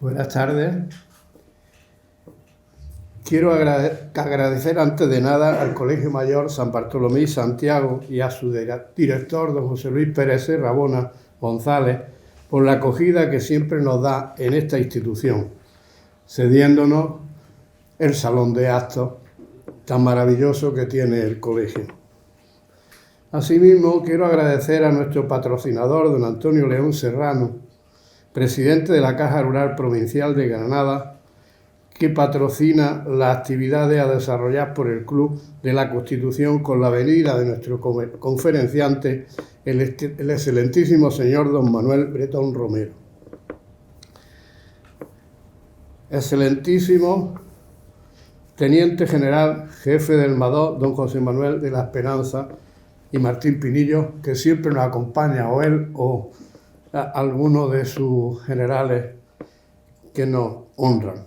Buenas tardes. Quiero agradecer antes de nada al Colegio Mayor San Bartolomé y Santiago y a su director, don José Luis Pérez Rabona González, por la acogida que siempre nos da en esta institución, cediéndonos el salón de actos tan maravilloso que tiene el colegio. Asimismo, quiero agradecer a nuestro patrocinador, don Antonio León Serrano, presidente de la Caja Rural Provincial de Granada, que patrocina las actividades a desarrollar por el Club de la Constitución con la venida de nuestro conferenciante, el excelentísimo señor don Manuel Bretón Romero. Excelentísimo Teniente General, Jefe del MADO, don José Manuel de la Esperanza y Martín Pinillo, que siempre nos acompaña, o él o alguno de sus generales que nos honran.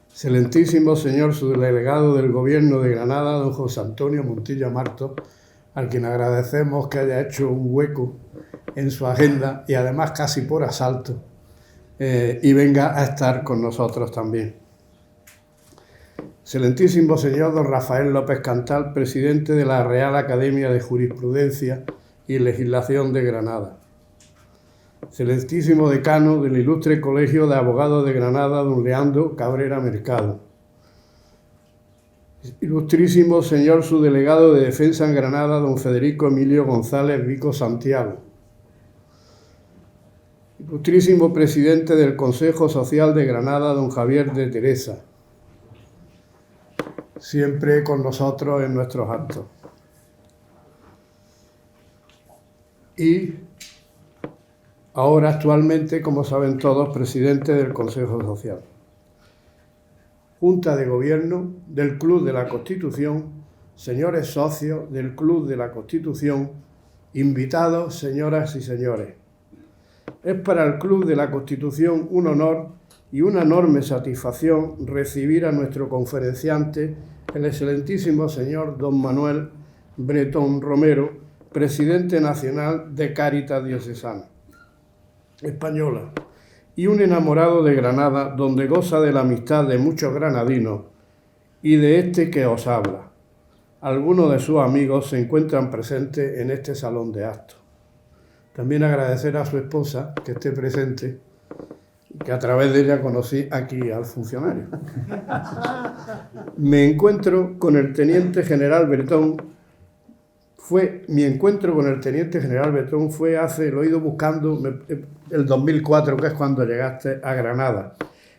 Excelentísimo señor subdelegado del Gobierno de Granada, don José Antonio Montilla Marto, al quien agradecemos que haya hecho un hueco en su agenda y además casi por asalto, y venga a estar con nosotros también. Excelentísimo señor don Rafael López Cantal, presidente de la Real Academia de Jurisprudencia y Legislación de Granada. Excelentísimo decano del Ilustre Colegio de Abogados de Granada, don Leandro Cabrera Mercado. Ilustrísimo señor subdelegado de Defensa en Granada, don Federico Emilio González Vico Santiago. Ilustrísimo presidente del Consejo Social de Granada, don Javier de Teresa, siempre con nosotros en nuestros actos. Y ahora actualmente, como saben todos, presidente del Consejo Social. Junta de Gobierno del Club de la Constitución, señores socios del Club de la Constitución, invitados, señoras y señores. Es para el Club de la Constitución un honor y una enorme satisfacción recibir a nuestro conferenciante, el excelentísimo señor don Manuel Bretón Romero, presidente nacional de Cáritas Diocesana Española, y un enamorado de Granada, donde goza de la amistad de muchos granadinos y de este que os habla. Algunos de sus amigos se encuentran presentes en este salón de actos. También agradecer a su esposa que esté presente, que a través de ella conocí aquí al funcionario. Mi encuentro con el Teniente General Bretón fue hace, lo he ido buscando, el 2004, que es cuando llegaste a Granada.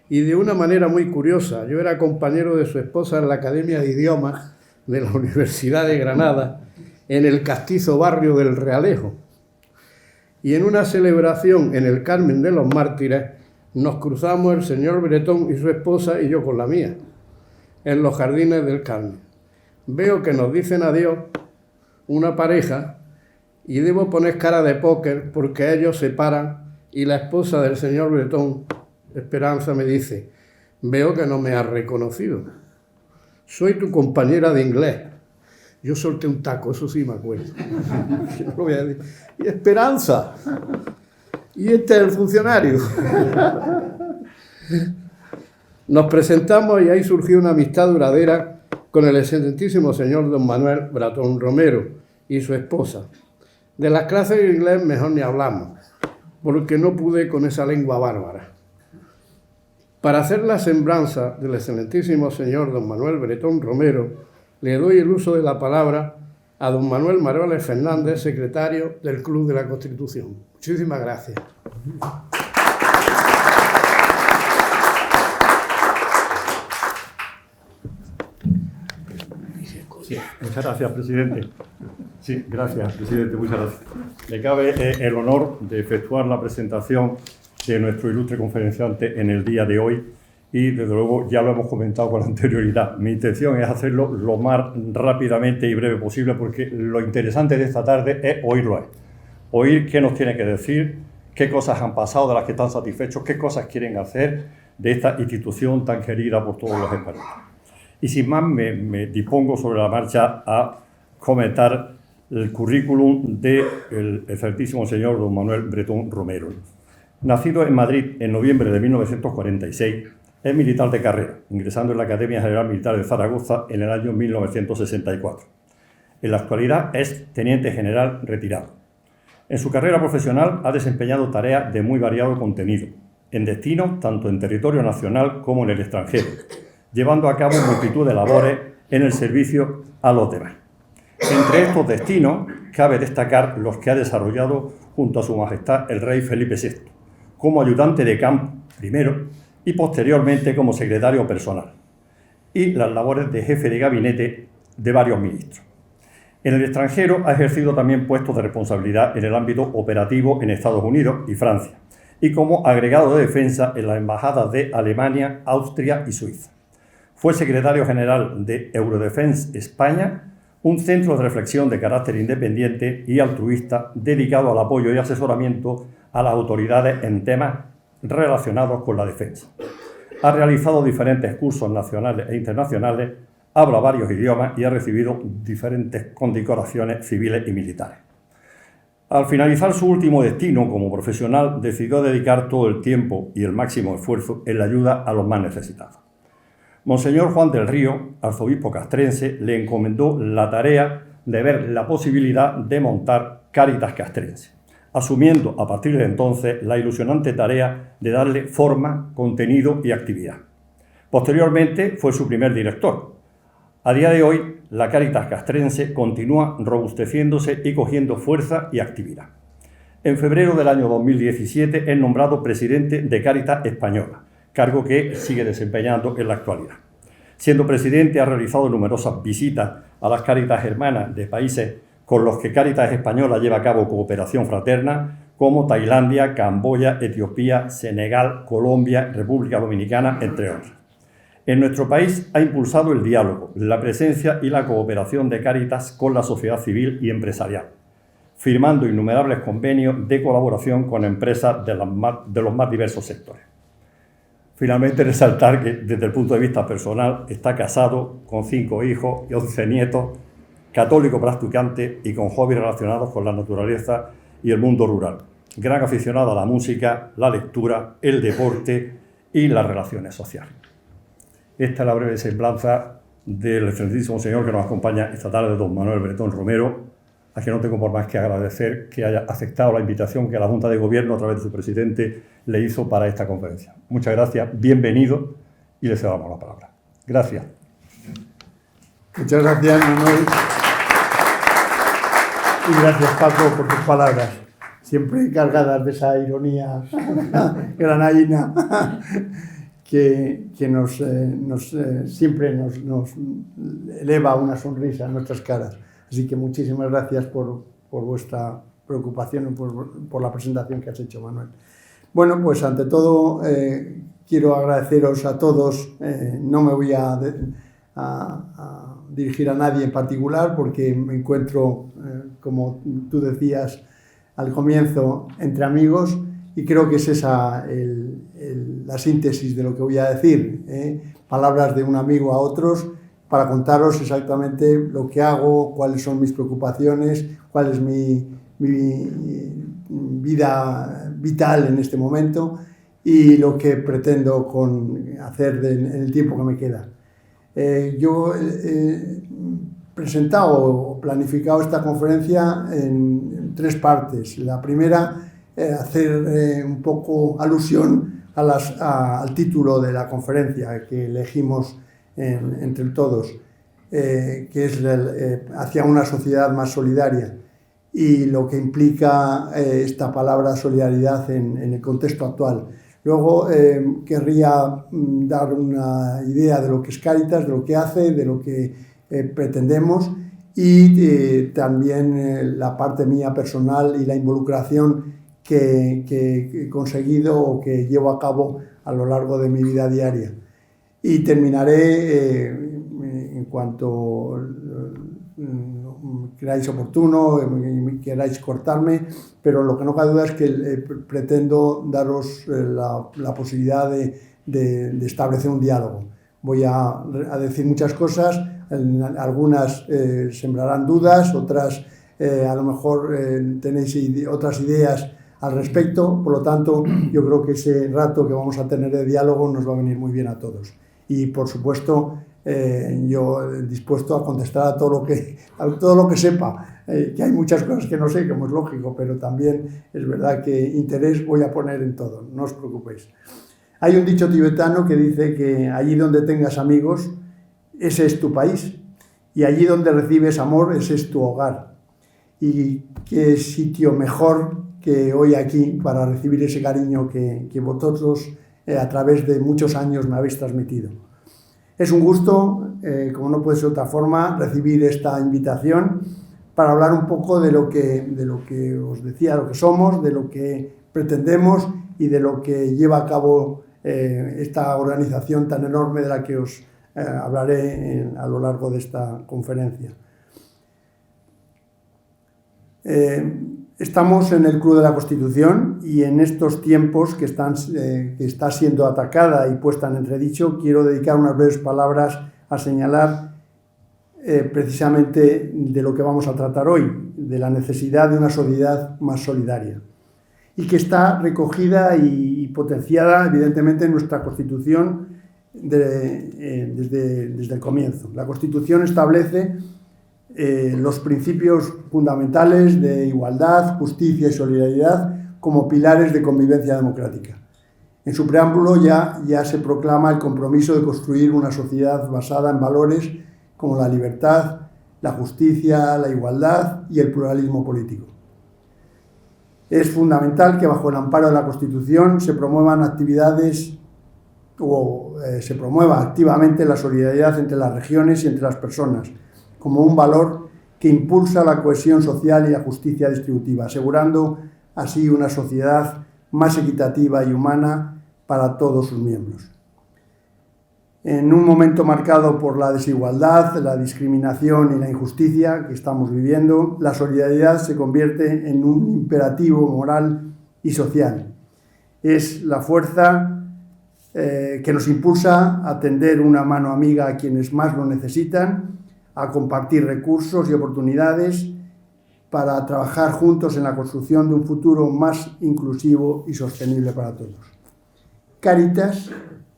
Y de una manera muy curiosa, yo era compañero de su esposa en la Academia de Idiomas de la Universidad de Granada, en el castizo barrio del Realejo. Y en una celebración en el Carmen de los Mártires, nos cruzamos el señor Bretón y su esposa y yo con la mía, en los jardines del Carmen. Veo que nos dicen adiós una pareja y debo poner cara de póker porque ellos se paran y la esposa del señor Bretón, Esperanza, me dice: veo que no me has reconocido. Soy tu compañera de inglés. Yo solté un taco, eso sí me acuerdo. No lo voy a decir. Y Esperanza. Y este es el funcionario. Nos presentamos y ahí surgió una amistad duradera con el excelentísimo señor don Manuel Bretón Romero y su esposa. De las clases de inglés mejor ni hablamos, porque no pude con esa lengua bárbara. Para hacer la semblanza del excelentísimo señor don Manuel Bretón Romero, le doy el uso de la palabra a don Manuel Maroles Fernández, secretario del Club de la Constitución. Muchísimas gracias. Sí, muchas gracias, presidente. Sí, gracias, presidente, muchas gracias. Me cabe el honor de efectuar la presentación de nuestro ilustre conferenciante en el día de hoy y, desde luego, ya lo hemos comentado con anterioridad. Mi intención es hacerlo lo más rápidamente y breve posible porque lo interesante de esta tarde es oírlo. Oír qué nos tiene que decir, qué cosas han pasado de las que están satisfechos, qué cosas quieren hacer de esta institución tan querida por todos los españoles. Y sin más, me dispongo sobre la marcha a comentar el currículum del excelentísimo señor don Manuel Bretón Romero. Nacido en Madrid en noviembre de 1946, es militar de carrera, ingresando en la Academia General Militar de Zaragoza en el año 1964. En la actualidad es teniente general retirado. En su carrera profesional ha desempeñado tareas de muy variado contenido, en destinos tanto en territorio nacional como en el extranjero, llevando a cabo multitud de labores en el servicio a los demás. Entre estos destinos cabe destacar los que ha desarrollado junto a Su Majestad el Rey Felipe VI, como ayudante de campo primero y posteriormente como secretario personal, y las labores de jefe de gabinete de varios ministros. En el extranjero ha ejercido también puestos de responsabilidad en el ámbito operativo en Estados Unidos y Francia, y como agregado de defensa en las embajadas de Alemania, Austria y Suiza. Fue secretario general de Eurodefense España, un centro de reflexión de carácter independiente y altruista dedicado al apoyo y asesoramiento a las autoridades en temas relacionados con la defensa. Ha realizado diferentes cursos nacionales e internacionales, habla varios idiomas y ha recibido diferentes condecoraciones civiles y militares. Al finalizar su último destino como profesional, decidió dedicar todo el tiempo y el máximo esfuerzo en la ayuda a los más necesitados. Monseñor Juan del Río, arzobispo castrense, le encomendó la tarea de ver la posibilidad de montar Cáritas Castrense, asumiendo a partir de entonces la ilusionante tarea de darle forma, contenido y actividad. Posteriormente fue su primer director. A día de hoy, la Cáritas Castrense continúa robusteciéndose y cogiendo fuerza y actividad. En febrero del año 2017 es nombrado presidente de Cáritas Española, cargo que sigue desempeñando en la actualidad. Siendo presidente, ha realizado numerosas visitas a las Cáritas hermanas de países con los que Cáritas Española lleva a cabo cooperación fraterna, como Tailandia, Camboya, Etiopía, Senegal, Colombia, República Dominicana, entre otros. En nuestro país ha impulsado el diálogo, la presencia y la cooperación de Cáritas con la sociedad civil y empresarial, firmando innumerables convenios de colaboración con empresas de los más diversos sectores. Finalmente, resaltar que, desde el punto de vista personal, está casado con 5 hijos y 11 nietos, católico practicante y con hobbies relacionados con la naturaleza y el mundo rural. Gran aficionado a la música, la lectura, el deporte y las relaciones sociales. Esta es la breve semblanza del excelentísimo señor que nos acompaña esta tarde, don Manuel Bretón Romero, a quien no tengo por más que agradecer que haya aceptado la invitación que la Junta de Gobierno, a través de su presidente, le hizo para esta conferencia. Muchas gracias, bienvenido y le cedamos la palabra. Gracias. Muchas gracias, Manuel. Y gracias, Paco, por tus palabras, siempre cargadas de esa ironía granadina que siempre nos eleva una sonrisa en nuestras caras. Así que muchísimas gracias por vuestra preocupación y por la presentación que has hecho, Manuel. Bueno, pues ante todo quiero agradeceros a todos. No me voy a dirigir a nadie en particular porque me encuentro, como tú decías al comienzo, entre amigos, y creo que es esa la síntesis de lo que voy a decir. Palabras de un amigo a otros, para contaros exactamente lo que hago, cuáles son mis preocupaciones, cuál es mi vida vital en este momento y lo que pretendo hacer en el tiempo que me queda. Yo he presentado o planificado esta conferencia en 3 partes. La primera, hacer un poco alusión al título de la conferencia que elegimos entre todos, que es hacia una sociedad más solidaria, y lo que implica esta palabra solidaridad en el contexto actual. Luego querría dar una idea de lo que es Cáritas, de lo que hace, de lo que pretendemos, y también la parte mía personal y la involucración que he conseguido o que llevo a cabo a lo largo de mi vida diaria. Y terminaré en cuanto queráis oportuno, queráis cortarme, pero lo que no cabe duda es que pretendo daros la posibilidad de establecer un diálogo. Voy a decir muchas cosas, algunas sembrarán dudas, otras a lo mejor tenéis otras ideas al respecto. Por lo tanto, yo creo que ese rato que vamos a tener de diálogo nos va a venir muy bien a todos. Y, por supuesto, yo dispuesto a contestar a todo lo que sepa, que hay muchas cosas que no sé, como es lógico, pero también es verdad que interés voy a poner en todo, no os preocupéis. Hay un dicho tibetano que dice que allí donde tengas amigos, ese es tu país, y allí donde recibes amor, ese es tu hogar. Y qué sitio mejor que hoy aquí para recibir ese cariño que vosotros a través de muchos años me habéis transmitido. Es un gusto, como no puede ser de otra forma, recibir esta invitación para hablar un poco de lo que os decía, lo que somos, de lo que pretendemos y de lo que lleva a cabo esta organización tan enorme de la que os hablaré a lo largo de esta conferencia. Estamos en el Club de la Constitución y en estos tiempos que está siendo atacada y puesta en entredicho, quiero dedicar unas breves palabras a señalar precisamente de lo que vamos a tratar hoy, de la necesidad de una sociedad más solidaria, y que está recogida y potenciada evidentemente en nuestra Constitución desde el comienzo. La Constitución establece los principios fundamentales de igualdad, justicia y solidaridad como pilares de convivencia democrática. En su preámbulo ya se proclama el compromiso de construir una sociedad basada en valores como la libertad, la justicia, la igualdad y el pluralismo político. Es fundamental que bajo el amparo de la Constitución se promuevan actividades se promueva activamente la solidaridad entre las regiones y entre las personas, como un valor que impulsa la cohesión social y la justicia distributiva, asegurando así una sociedad más equitativa y humana para todos sus miembros. En un momento marcado por la desigualdad, la discriminación y la injusticia que estamos viviendo, la solidaridad se convierte en un imperativo moral y social. Es la fuerza que nos impulsa a tender una mano amiga a quienes más lo necesitan, a compartir recursos y oportunidades para trabajar juntos en la construcción de un futuro más inclusivo y sostenible para todos. Cáritas,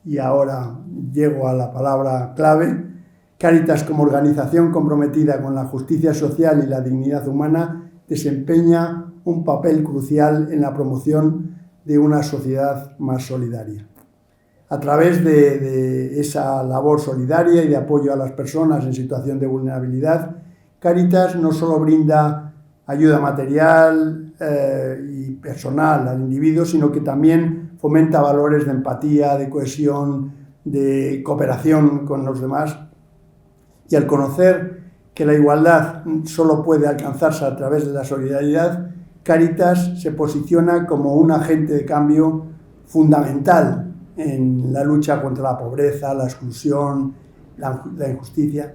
y ahora llego a la palabra clave, Cáritas como organización comprometida con la justicia social y la dignidad humana desempeña un papel crucial en la promoción de una sociedad más solidaria. A través de esa labor solidaria y de apoyo a las personas en situación de vulnerabilidad, Cáritas no solo brinda ayuda material y personal al individuo, sino que también fomenta valores de empatía, de cohesión, de cooperación con los demás. Y al conocer que la igualdad solo puede alcanzarse a través de la solidaridad, Cáritas se posiciona como un agente de cambio fundamental en la lucha contra la pobreza, la exclusión, la injusticia.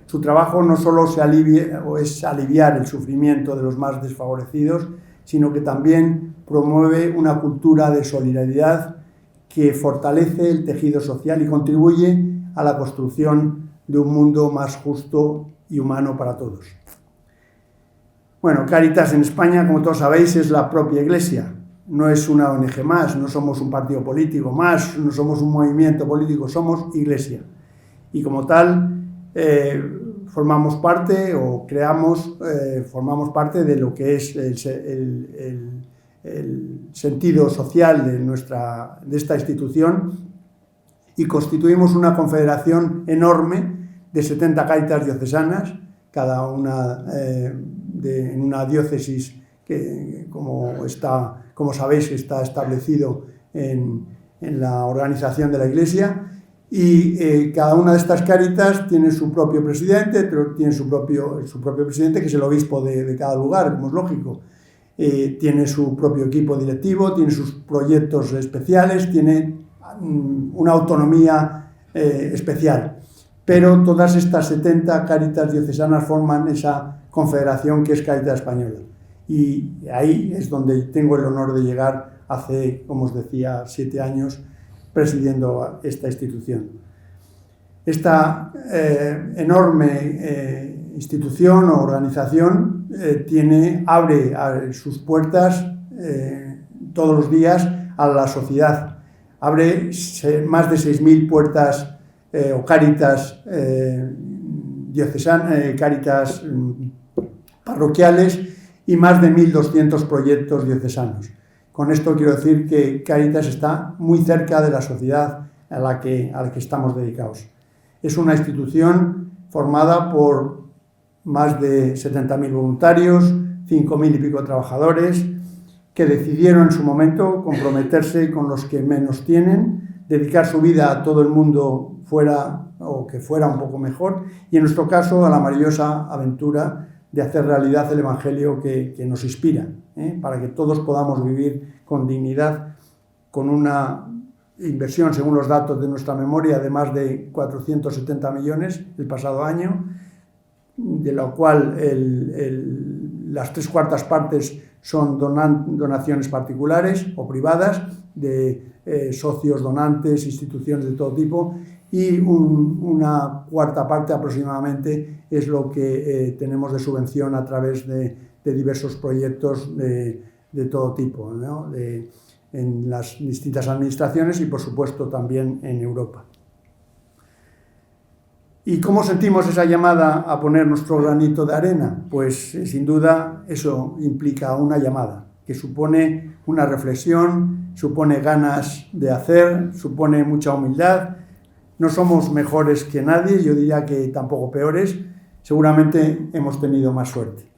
Su trabajo no solo es aliviar el sufrimiento de los más desfavorecidos, sino que también promueve una cultura de solidaridad que fortalece el tejido social y contribuye a la construcción de un mundo más justo y humano para todos. Bueno, Cáritas en España, como todos sabéis, es la propia Iglesia. No es una ONG más, no somos un partido político más, no somos un movimiento político, somos Iglesia. Y como tal, formamos parte de lo que es el sentido social de esta institución, y constituimos una confederación enorme de 70 Cáritas diocesanas, cada una en una diócesis que, como sabéis, está establecido en la organización de la Iglesia, y cada una de estas Cáritas tiene su propio presidente, pero tiene su propio presidente, que es el obispo de cada lugar, como es lógico. Tiene su propio equipo directivo, tiene sus proyectos especiales, tiene una autonomía especial. Pero todas estas 70 Cáritas diocesanas forman esa confederación que es Cáritas Española. Y ahí es donde tengo el honor de llegar hace, como os decía, 7 años presidiendo esta institución. Esta enorme institución o organización abre sus puertas todos los días a la sociedad. Abre más de 6.000 puertas o cáritas cáritas parroquiales y más de 1.200 proyectos diocesanos. Con esto quiero decir que Cáritas está muy cerca de la sociedad a la que estamos dedicados. Es una institución formada por más de 70.000 voluntarios, 5.000 y pico trabajadores, que decidieron en su momento comprometerse con los que menos tienen, dedicar su vida a todo el mundo que fuera un poco mejor, y en nuestro caso a la maravillosa aventura de hacer realidad el Evangelio que nos inspira, para que todos podamos vivir con dignidad, con una inversión, según los datos de nuestra memoria, de más de 470 millones el pasado año, de lo cual las 3/4 partes son donaciones particulares o privadas, de socios donantes, instituciones de todo tipo, y una 1/4 parte aproximadamente es lo que tenemos de subvención a través de diversos proyectos de todo tipo, ¿no? En las distintas administraciones y, por supuesto, también en Europa. ¿Y cómo sentimos esa llamada a poner nuestro granito de arena? Pues sin duda eso implica una llamada que supone una reflexión, supone ganas de hacer, supone mucha humildad. No somos mejores que nadie, yo diría que tampoco peores, seguramente hemos tenido más suerte.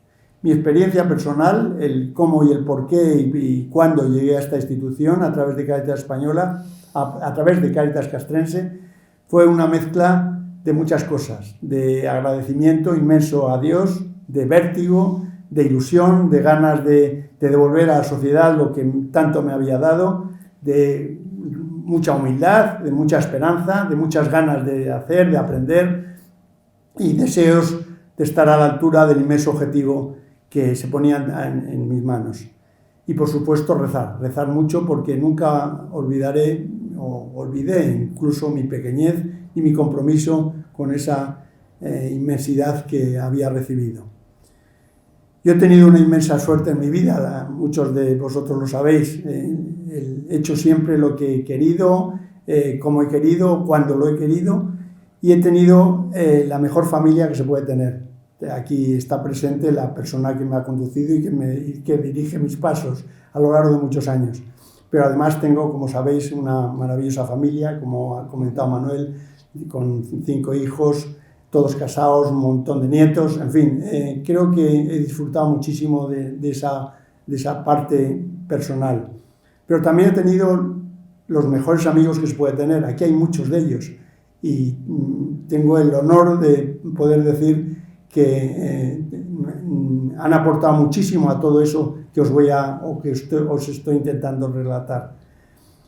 Mi experiencia personal, el cómo y el por qué y cuándo llegué a esta institución a través de Cáritas Española, a través de Cáritas Castrense, fue una mezcla de muchas cosas, de agradecimiento inmenso a Dios, de vértigo, de ilusión, de ganas de devolver a la sociedad lo que tanto me había dado, de mucha humildad, de mucha esperanza, de muchas ganas de hacer, de aprender y deseos de estar a la altura del inmenso objetivo que se ponían en mis manos. Y por supuesto rezar mucho, porque nunca olvidé incluso mi pequeñez y mi compromiso con esa inmensidad que había recibido. Yo he tenido una inmensa suerte en mi vida, muchos de vosotros lo sabéis, he hecho siempre lo que he querido, como he querido, cuando lo he querido, y he tenido la mejor familia que se puede tener. Aquí está presente la persona que me ha conducido y que dirige mis pasos a lo largo de muchos años. Pero además tengo, como sabéis, una maravillosa familia, como ha comentado Manuel, con 5 hijos, todos casados, un montón de nietos, en fin, creo que he disfrutado muchísimo de esa parte personal. Pero también he tenido los mejores amigos que se puede tener, aquí hay muchos de ellos, y tengo el honor de poder decir que han aportado muchísimo a todo eso que os estoy intentando relatar.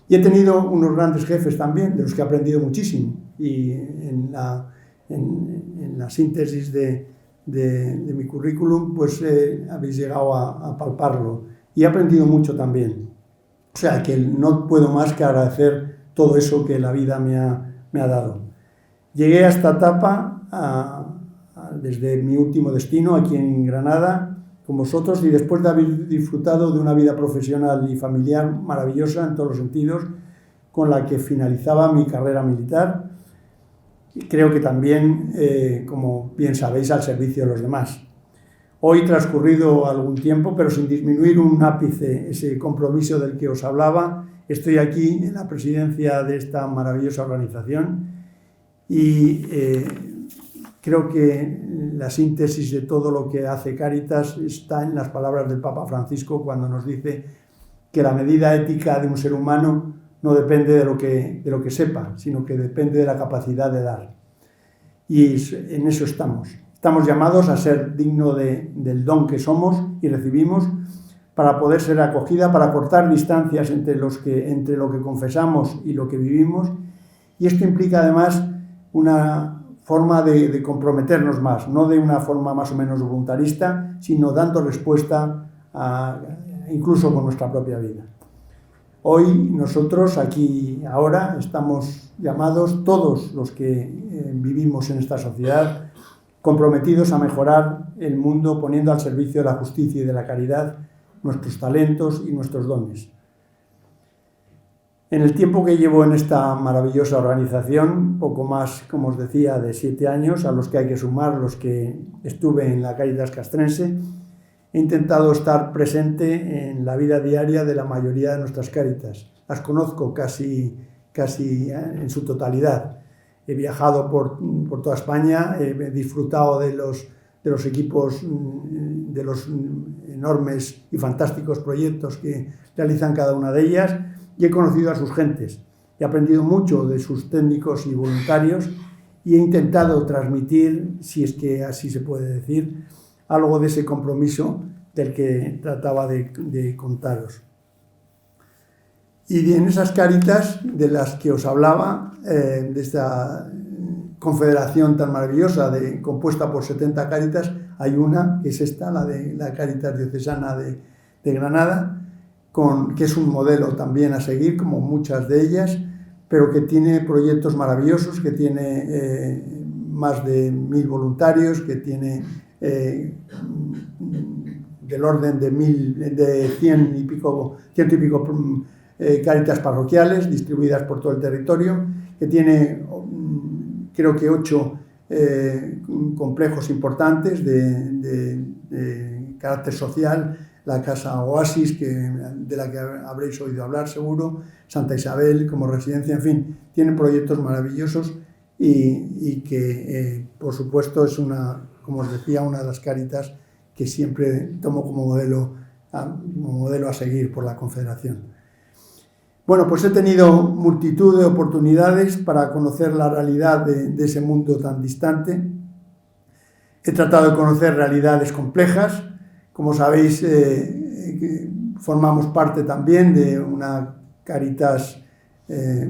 Y he tenido unos grandes jefes también, de los que he aprendido muchísimo, y en la síntesis de mi currículum, pues habéis llegado a palparlo, y he aprendido mucho también. O sea, que no puedo más que agradecer todo eso que la vida me ha dado. Llegué a esta etapa desde mi último destino, aquí en Granada, con vosotros, y después de haber disfrutado de una vida profesional y familiar maravillosa en todos los sentidos, con la que finalizaba mi carrera militar, creo que también, como bien sabéis, al servicio de los demás. Hoy, transcurrido algún tiempo, pero sin disminuir un ápice ese compromiso del que os hablaba, estoy aquí en la presidencia de esta maravillosa organización y creo que la síntesis de todo lo que hace Cáritas está en las palabras del Papa Francisco cuando nos dice que la medida ética de un ser humano no depende de lo que sepa, sino que depende de la capacidad de dar. Y en eso estamos. Estamos llamados a ser dignos del don que somos y recibimos, para poder ser acogida, para cortar distancias entre lo que confesamos y lo que vivimos. Y esto implica además una forma de comprometernos más, no de una forma más o menos voluntarista, sino dando respuesta incluso con nuestra propia vida. Hoy nosotros aquí ahora estamos llamados, todos los que vivimos en esta sociedad, comprometidos a mejorar el mundo poniendo al servicio de la justicia y de la caridad nuestros talentos y nuestros dones. En el tiempo que llevo en esta maravillosa organización, poco más, como os decía, de 7 años, a los que hay que sumar los que estuve en la Cáritas Castrense, he intentado estar presente en la vida diaria de la mayoría de nuestras Cáritas. Las conozco casi en su totalidad. He viajado por toda España, he disfrutado de los equipos, de los enormes y fantásticos proyectos que realizan cada una de ellas, y he conocido a sus gentes. He aprendido mucho de sus técnicos y voluntarios y he intentado transmitir, si es que así se puede decir, algo de ese compromiso del que trataba de contaros. Y en esas Cáritas de las que os hablaba, de esta confederación tan maravillosa compuesta por 70 Cáritas, hay una, que es esta, la de la Cáritas Diocesana de Granada, que es un modelo también a seguir, como muchas de ellas, pero que tiene proyectos maravillosos, que tiene más de 1000 voluntarios, que tiene del orden de 100 y pico Cáritas parroquiales distribuidas por todo el territorio, que tiene creo que 8 complejos importantes de carácter social: la Casa Oasis, de la que habréis oído hablar seguro, Santa Isabel como residencia, en fin, tienen proyectos maravillosos y que, por supuesto, es como os decía, una de las Cáritas que siempre tomo como modelo a seguir por la Confederación. Bueno, pues he tenido multitud de oportunidades para conocer la realidad de ese mundo tan distante. He tratado de conocer realidades complejas. Como sabéis, formamos parte también de una Cáritas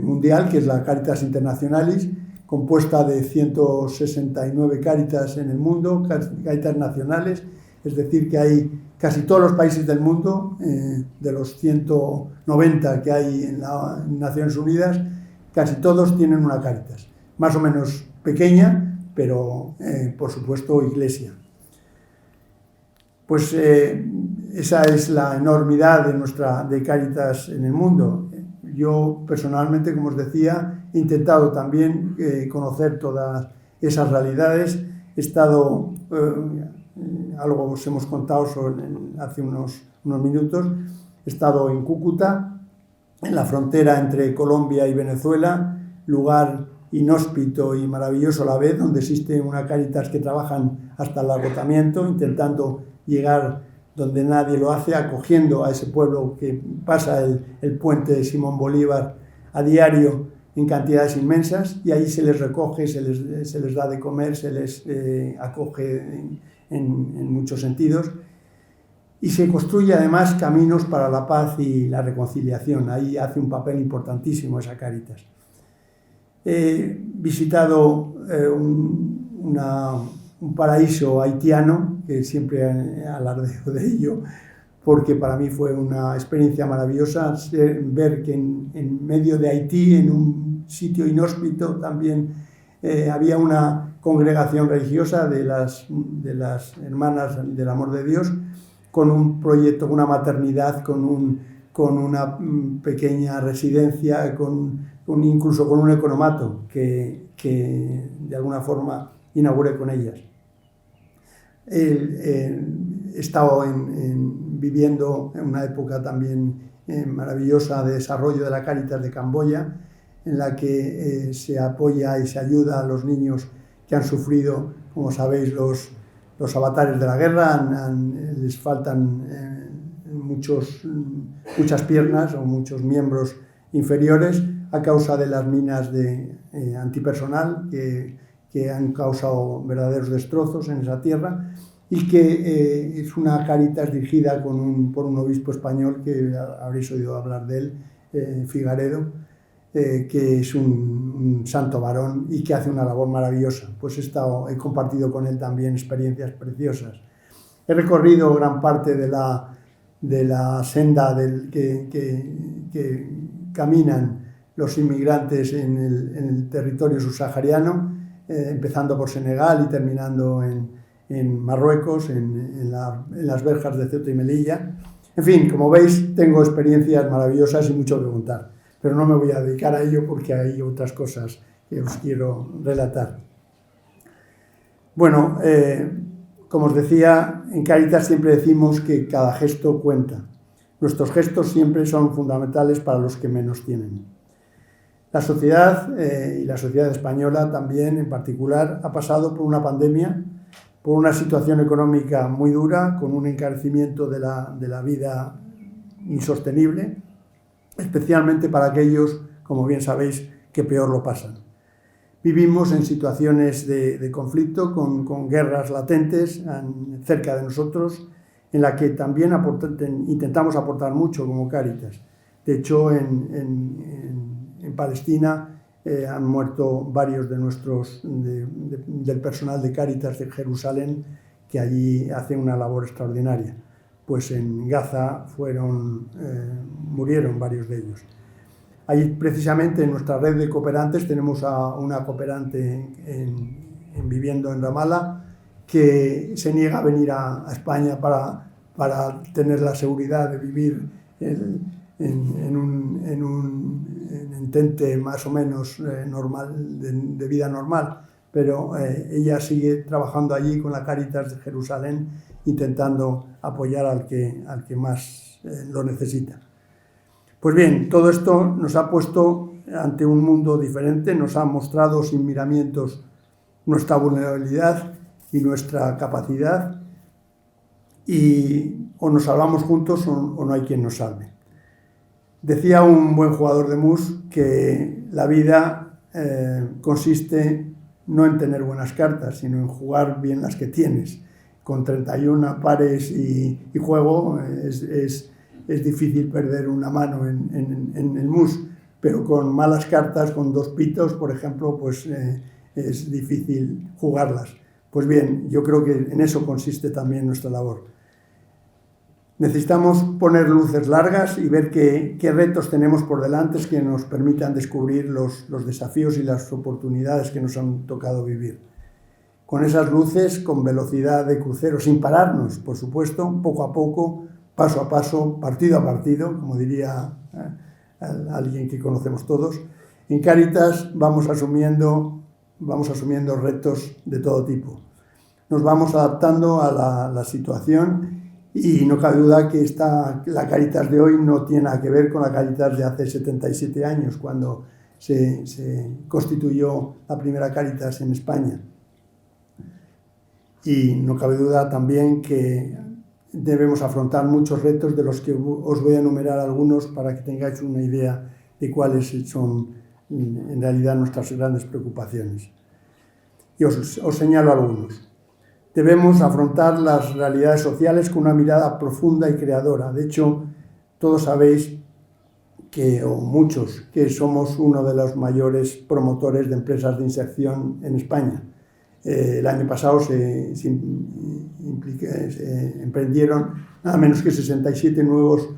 mundial, que es la Cáritas Internationalis, compuesta de 169 Cáritas en el mundo, Cáritas nacionales, es decir, que hay casi todos los países del mundo, de los 190 que hay en las Naciones Unidas, casi todos tienen una Cáritas, más o menos pequeña, pero por supuesto iglesia. Pues esa es la enormidad de Cáritas en el mundo. Yo personalmente, como os decía, he intentado también conocer todas esas realidades. He estado, algo os hemos contado hace unos minutos, he estado en Cúcuta, en la frontera entre Colombia y Venezuela, lugar inhóspito y maravilloso a la vez, donde existe una Cáritas que trabajan hasta el agotamiento, intentando llegar donde nadie lo hace, acogiendo a ese pueblo que pasa el puente de Simón Bolívar a diario en cantidades inmensas, y ahí se les recoge, se les da de comer, se les acoge en muchos sentidos, y se construye además caminos para la paz y la reconciliación. Ahí hace un papel importantísimo esa Cáritas. He visitado un paraíso haitiano, que siempre alardeo de ello, porque para mí fue una experiencia maravillosa ver que en medio de Haití, en un sitio inhóspito, también había una congregación religiosa de las Hermanas del Amor de Dios, con un proyecto, una maternidad, con una pequeña residencia, incluso con un economato que de alguna forma inauguré con ellas. He estado viviendo en una época también maravillosa de desarrollo de la Cáritas de Camboya, en la que se apoya y se ayuda a los niños que han sufrido, como sabéis, los avatares de la guerra. Les faltan muchas piernas o muchos miembros inferiores a causa de las minas de antipersonal que han causado verdaderos destrozos en esa tierra, y que es una Cáritas dirigida por un obispo español, que habréis oído hablar de él, Figaredo, que es un santo varón y que hace una labor maravillosa. Pues he compartido con él también experiencias preciosas. He recorrido gran parte de la senda que caminan los inmigrantes en el territorio subsahariano, empezando por Senegal y terminando en Marruecos, en las verjas de Ceuta y Melilla. En fin, como veis, tengo experiencias maravillosas y mucho que contar. pero no me voy a dedicar a ello porque hay otras cosas que os quiero relatar. Bueno, como os decía, en Cáritas siempre decimos que cada gesto cuenta. Nuestros gestos siempre son fundamentales para los que menos tienen. La sociedad, y la sociedad española también en particular, ha pasado por una pandemia, por una situación económica muy dura, con un encarecimiento de la vida insostenible, especialmente para aquellos, como bien sabéis, que peor lo pasan. Vivimos en situaciones de conflicto, con guerras latentes cerca de nosotros, en la que también intentamos aportar mucho como Cáritas. De hecho, en Palestina han muerto varios de del personal de Cáritas de Jerusalén, que allí hacen una labor extraordinaria. Pues en Gaza murieron varios de ellos. Ahí precisamente en nuestra red de cooperantes tenemos a una cooperante viviendo en Ramallah que se niega a venir a España para tener la seguridad de vivir en un entente más o menos normal, de vida normal, pero ella sigue trabajando allí con la Cáritas de Jerusalén, intentando apoyar al que más lo necesita. Pues bien, todo esto nos ha puesto ante un mundo diferente, nos ha mostrado sin miramientos nuestra vulnerabilidad y nuestra capacidad, y o nos salvamos juntos o no hay quien nos salve. Decía un buen jugador de mus que la vida consiste no en tener buenas cartas, sino en jugar bien las que tienes. Con 31 pares y juego es difícil perder una mano en el mus, pero con malas cartas, con 2 pitos, por ejemplo, pues es difícil jugarlas. Pues bien, yo creo que en eso consiste también nuestra labor. Necesitamos poner luces largas y ver qué retos tenemos por delante que nos permitan descubrir los desafíos y las oportunidades que nos han tocado vivir. Con esas luces, con velocidad de crucero, sin pararnos, por supuesto, poco a poco, paso a paso, partido a partido, como diría alguien que conocemos todos, en Cáritas vamos asumiendo retos de todo tipo. Nos vamos adaptando a la situación. Y no cabe duda que la Cáritas de hoy no tiene nada que ver con la Cáritas de hace 77 años, cuando se constituyó la primera Cáritas en España. Y no cabe duda también que debemos afrontar muchos retos, de los que os voy a enumerar algunos para que tengáis una idea de cuáles son en realidad nuestras grandes preocupaciones. Y os señalo algunos. Debemos afrontar las realidades sociales con una mirada profunda y creadora. De hecho, todos sabéis o muchos, que somos uno de los mayores promotores de empresas de inserción en España. El año pasado se emprendieron nada menos que 67 nuevos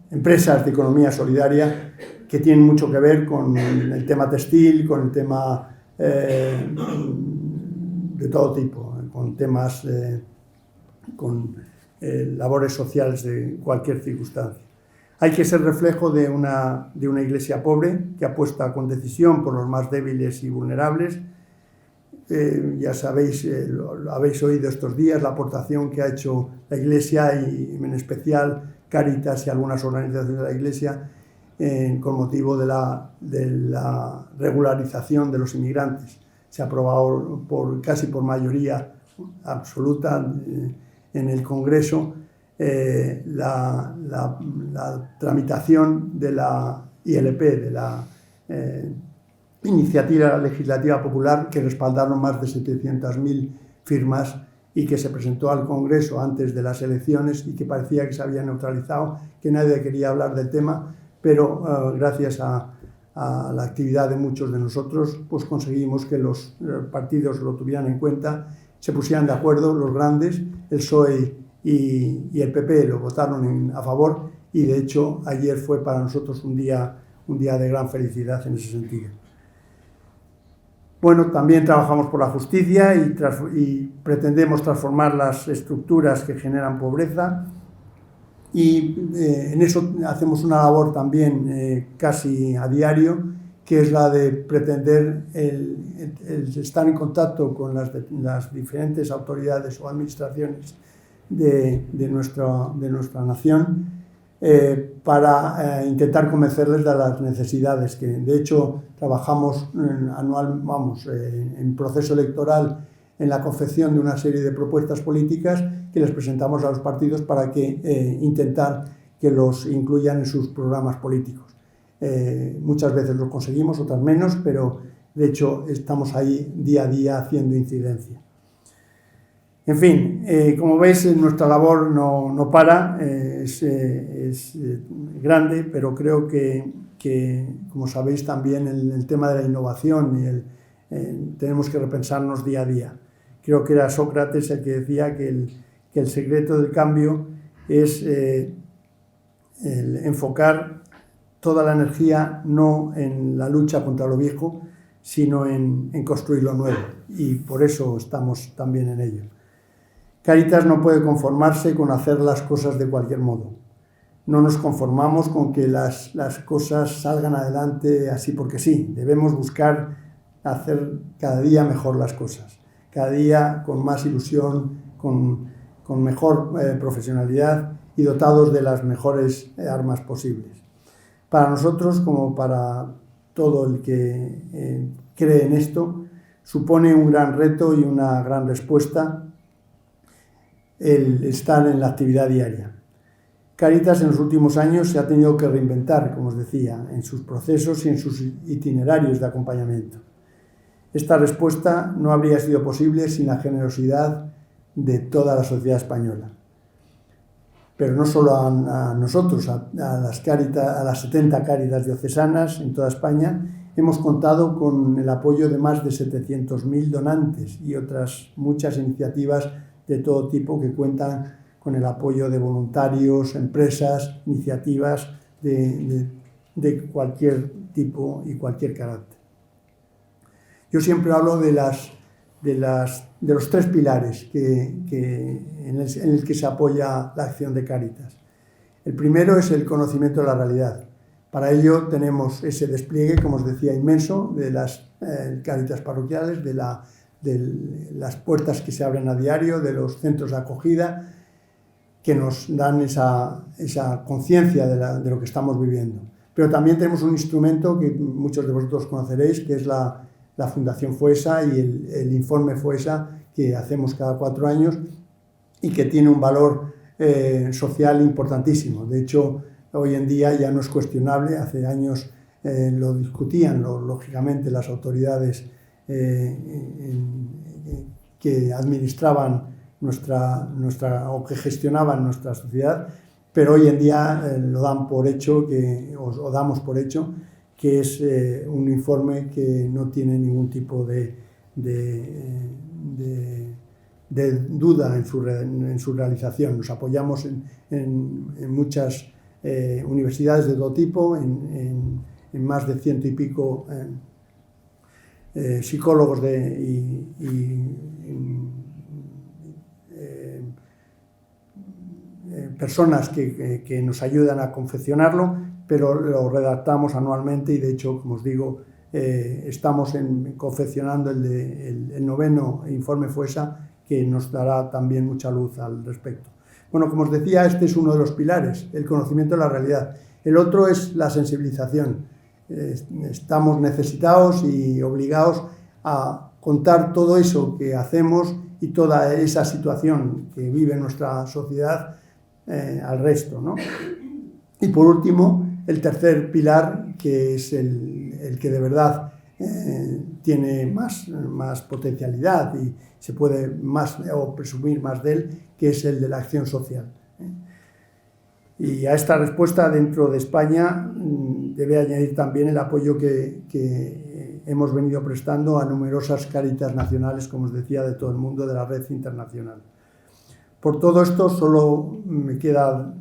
empresas de economía solidaria, que tienen mucho que ver con el tema textil, con el tema de todo tipo, con temas, con labores sociales de cualquier circunstancia. Hay que ser reflejo de una iglesia pobre que apuesta con decisión por los más débiles y vulnerables. Ya sabéis, lo habéis oído estos días, la aportación que ha hecho la iglesia y en especial Cáritas y algunas organizaciones de la iglesia con motivo de la regularización de los inmigrantes. Se ha aprobado casi por mayoría absoluta en el Congreso la tramitación de la ILP, de la Iniciativa Legislativa Popular, que respaldaron más de 700.000 firmas y que se presentó al Congreso antes de las elecciones y que parecía que se había neutralizado, que nadie quería hablar del tema, pero gracias a la actividad de muchos de nosotros, pues conseguimos que los partidos lo tuvieran en cuenta, se pusieran de acuerdo, los grandes, el PSOE y el PP lo votaron a favor, y de hecho ayer fue para nosotros un día de gran felicidad en ese sentido. Bueno, también trabajamos por la justicia y pretendemos transformar las estructuras que generan pobreza, Y en eso hacemos una labor también casi a diario, que es la de pretender el estar en contacto con las diferentes autoridades o administraciones de nuestra nación, para intentar convencerles de las necesidades que, de hecho, trabajamos en proceso electoral en la confección de una serie de propuestas políticas que les presentamos a los partidos para que intentar que los incluyan en sus programas políticos. Muchas veces lo conseguimos, otras menos, pero de hecho estamos ahí día a día haciendo incidencia. En fin, como veis, nuestra labor no para, es grande, pero creo que, como sabéis, también el tema de la innovación tenemos que repensarnos día a día. Creo que era Sócrates el que decía que el secreto del cambio es el enfocar toda la energía no en la lucha contra lo viejo, sino en construir lo nuevo, y por eso estamos también en ello. Cáritas no puede conformarse con hacer las cosas de cualquier modo. No nos conformamos con que las cosas salgan adelante así porque sí. Debemos buscar hacer cada día mejor las cosas, cada día con más ilusión, con mejor profesionalidad y dotados de las mejores armas posibles. Para nosotros, como para todo el que cree en esto, supone un gran reto y una gran respuesta el estar en la actividad diaria. Cáritas en los últimos años se ha tenido que reinventar, como os decía, en sus procesos y en sus itinerarios de acompañamiento. Esta respuesta no habría sido posible sin la generosidad de toda la sociedad española. Pero no solo a nosotros, a las 70 Cáritas diocesanas en toda España, hemos contado con el apoyo de más de 700.000 donantes y otras muchas iniciativas de todo tipo que cuentan con el apoyo de voluntarios, empresas, iniciativas de cualquier tipo y cualquier carácter. Yo siempre hablo de los tres pilares en el que se apoya la acción de Cáritas. El primero es el conocimiento de la realidad. Para ello tenemos ese despliegue, como os decía, inmenso de las Cáritas parroquiales, de las puertas que se abren a diario, de los centros de acogida, que nos dan esa conciencia de lo que estamos viviendo. Pero también tenemos un instrumento que muchos de vosotros conoceréis, que es la Fundación FOESA y el informe FOESA que hacemos cada 4 años y que tiene un valor social importantísimo. De hecho, hoy en día ya no es cuestionable, hace años lo discutían, lógicamente, las autoridades que administraban o que gestionaban nuestra sociedad, pero hoy en día lo dan por hecho, o damos por hecho, que es un informe que no tiene ningún tipo de duda en su realización. Nos apoyamos en muchas universidades de todo tipo, en más de 100 y pico psicólogos personas que nos ayudan a confeccionarlo, pero lo redactamos anualmente y, de hecho, como os digo, estamos confeccionando el 9º informe FOESA, que nos dará también mucha luz al respecto. Bueno, como os decía, este es uno de los pilares, el conocimiento de la realidad. El otro es la sensibilización. Estamos necesitados y obligados a contar todo eso que hacemos y toda esa situación que vive nuestra sociedad al resto, ¿no? Y por último, el tercer pilar, que es el que de verdad tiene más potencialidad y se puede presumir más de él, que es el de la acción social. Y a esta respuesta, dentro de España, debe añadir también el apoyo que hemos venido prestando a numerosas Cáritas nacionales, como os decía, de todo el mundo, de la red internacional. Por todo esto, solo me queda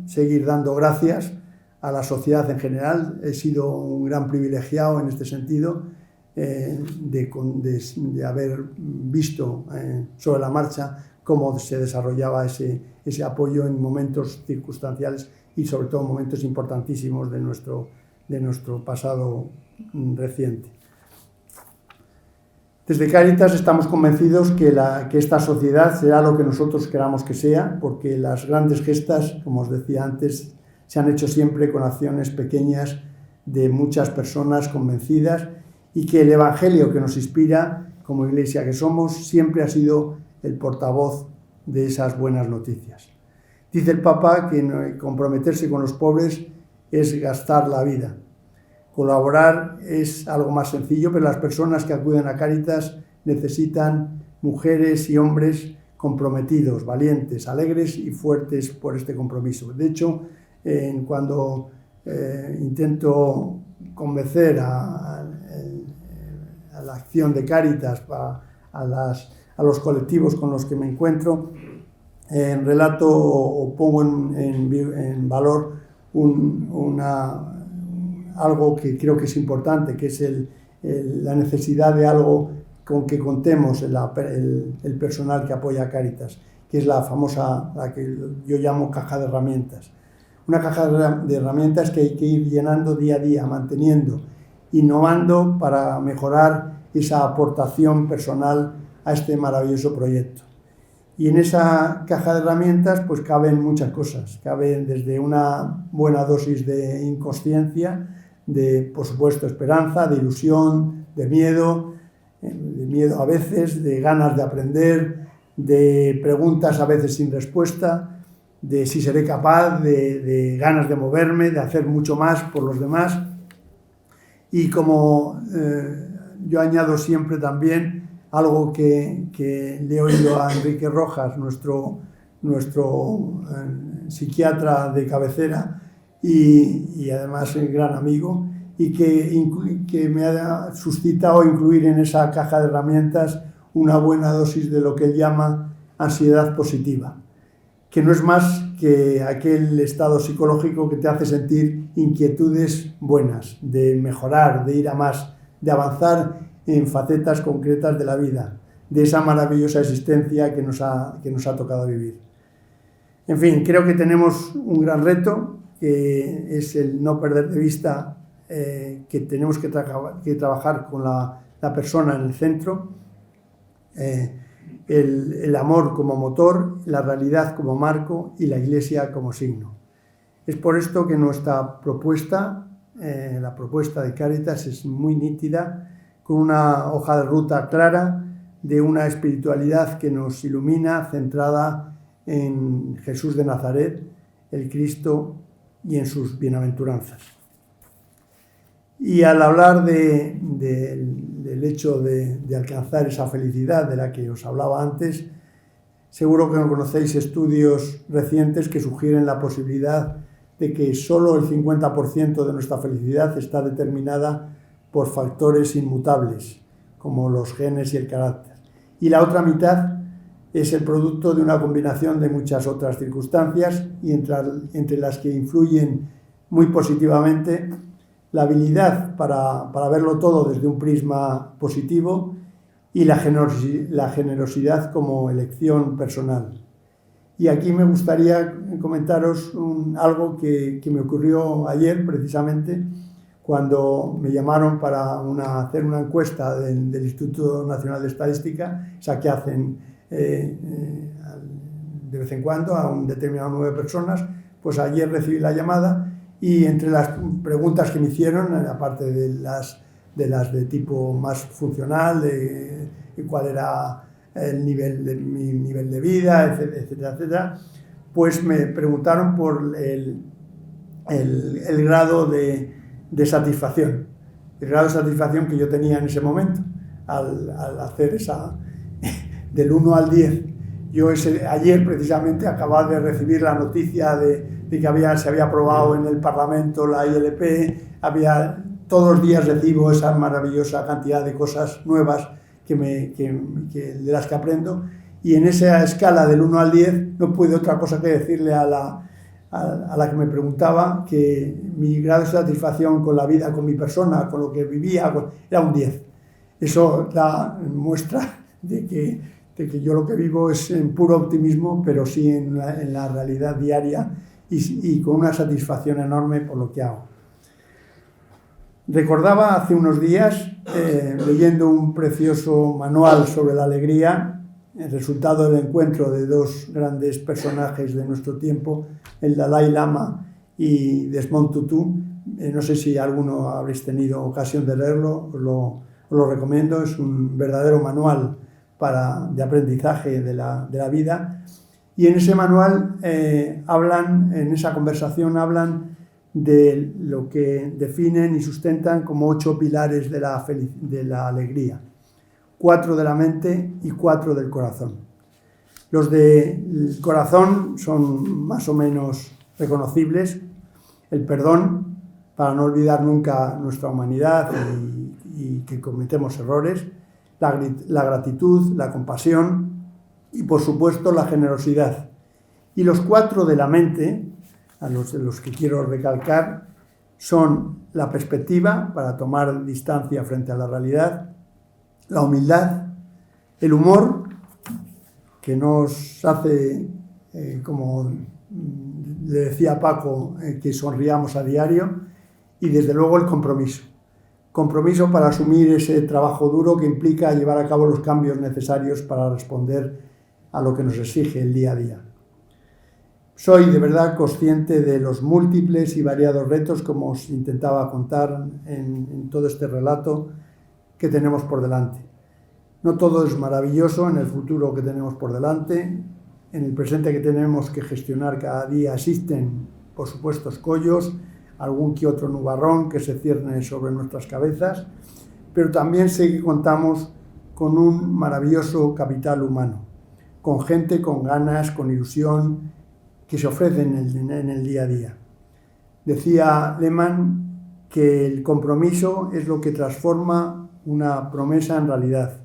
seguir dando gracias a la sociedad en general. He sido un gran privilegiado en este sentido, de haber visto sobre la marcha cómo se desarrollaba ese apoyo en momentos circunstanciales y sobre todo en momentos importantísimos de nuestro pasado reciente. Desde Cáritas estamos convencidos que esta sociedad será lo que nosotros queramos que sea, porque las grandes gestas, como os decía antes, se han hecho siempre con acciones pequeñas de muchas personas convencidas, y que el Evangelio que nos inspira como Iglesia que somos siempre ha sido el portavoz de esas buenas noticias. Dice el Papa que comprometerse con los pobres es gastar la vida. Colaborar es algo más sencillo, pero las personas que acuden a Cáritas necesitan mujeres y hombres comprometidos, valientes, alegres y fuertes por este compromiso. De hecho, cuando intento convencer a la acción de Cáritas, a los colectivos con los que me encuentro, relato o pongo en valor algo que creo que es importante, que es la necesidad de algo con que contemos el personal que apoya a Cáritas, que es la famosa, la que yo llamo caja de herramientas. Una caja de herramientas que hay que ir llenando día a día, manteniendo, innovando para mejorar esa aportación personal a este maravilloso proyecto. Y en esa caja de herramientas pues caben muchas cosas, caben desde una buena dosis de inconsciencia, de por supuesto esperanza, de ilusión, de miedo a veces, de ganas de aprender, de preguntas a veces sin respuesta, de si seré capaz, de ganas de moverme, de hacer mucho más por los demás. Y como yo añado siempre también algo que le he oído a Enrique Rojas, nuestro psiquiatra de cabecera y además un gran amigo, y que me ha suscitado incluir en esa caja de herramientas una buena dosis de lo que él llama ansiedad positiva, que no es más que aquel estado psicológico que te hace sentir inquietudes buenas, de mejorar, de ir a más, de avanzar en facetas concretas de la vida, de esa maravillosa existencia que nos ha tocado vivir. En fin, creo que tenemos un gran reto, que es el no perder de vista que tenemos que trabajar con la persona en el centro, el amor como motor, la realidad como marco y la Iglesia como signo. Es por esto que nuestra propuesta, la propuesta de Cáritas, es muy nítida, con una hoja de ruta clara de una espiritualidad que nos ilumina, centrada en Jesús de Nazaret, el Cristo y en sus bienaventuranzas. Y al hablar del hecho de alcanzar esa felicidad de la que os hablaba antes, seguro que no conocéis estudios recientes que sugieren la posibilidad de que solo el 50% de nuestra felicidad está determinada por factores inmutables, como los genes y el carácter. Y la otra mitad es el producto de una combinación de muchas otras circunstancias, y entre las que influyen muy positivamente la habilidad para verlo todo desde un prisma positivo y la generosidad como elección personal. Y aquí me gustaría comentaros algo que me ocurrió ayer precisamente, cuando me llamaron para hacer una encuesta del Instituto Nacional de Estadística, esa que hacen de vez en cuando a un determinado número de personas. Pues ayer recibí la llamada, y entre las preguntas que me hicieron, aparte de las de tipo más funcional, de cuál era mi nivel de vida, etcétera, etcétera, pues me preguntaron por el grado de satisfacción, el grado de satisfacción que yo tenía en ese momento al hacer del 1 al 10. Yo ayer precisamente acababa de recibir la noticia de que se había aprobado en el Parlamento la ILP. Todos los días recibo esa maravillosa cantidad de cosas nuevas de las que aprendo, y en esa escala del 1 al 10 no pude otra cosa que decirle a la que me preguntaba que mi grado de satisfacción con la vida, con mi persona, con lo que vivía, era un 10. Eso da muestra de que de que yo lo que vivo es en puro optimismo, pero sí en la realidad diaria y con una satisfacción enorme por lo que hago. Recordaba hace unos días, leyendo un precioso manual sobre la alegría, el resultado del encuentro de dos grandes personajes de nuestro tiempo, el Dalai Lama y Desmond Tutu. No sé si alguno habréis tenido ocasión de leerlo, os lo recomiendo, es un verdadero manual de aprendizaje de la vida. Y en ese manual en esa conversación hablan de lo que definen y sustentan como 8 pilares de la alegría. 4 de la mente y 4 del corazón. Los del corazón son más o menos reconocibles. El perdón, para no olvidar nunca nuestra humanidad y que cometemos errores. La gratitud, la compasión y, por supuesto, la generosidad. Y los 4 de la mente, a los que quiero recalcar, son la perspectiva, para tomar distancia frente a la realidad, la humildad, el humor, que nos hace, como le decía Paco, que sonriamos a diario, y desde luego el compromiso. Compromiso para asumir ese trabajo duro que implica llevar a cabo los cambios necesarios para responder a lo que nos exige el día a día. Soy de verdad consciente de los múltiples y variados retos, como os intentaba contar en todo este relato, que tenemos por delante. No todo es maravilloso en el futuro que tenemos por delante. En el presente que tenemos que gestionar cada día existen, por supuesto, escollos, algún que otro nubarrón que se cierne sobre nuestras cabezas, pero también sé que contamos con un maravilloso capital humano, con gente con ganas, con ilusión, que se ofrecen en el día a día. Decía Lehmann que el compromiso es lo que transforma una promesa en realidad.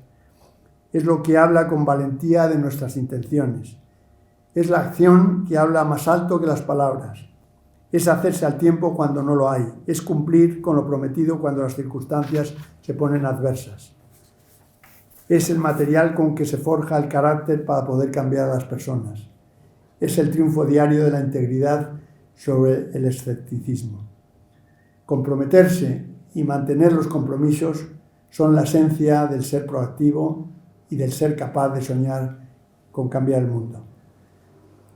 Es lo que habla con valentía de nuestras intenciones. Es la acción que habla más alto que las palabras. Es hacerse al tiempo cuando no lo hay. Es cumplir con lo prometido cuando las circunstancias se ponen adversas. Es el material con que se forja el carácter para poder cambiar a las personas. Es el triunfo diario de la integridad sobre el escepticismo. Comprometerse y mantener los compromisos son la esencia del ser proactivo y del ser capaz de soñar con cambiar el mundo.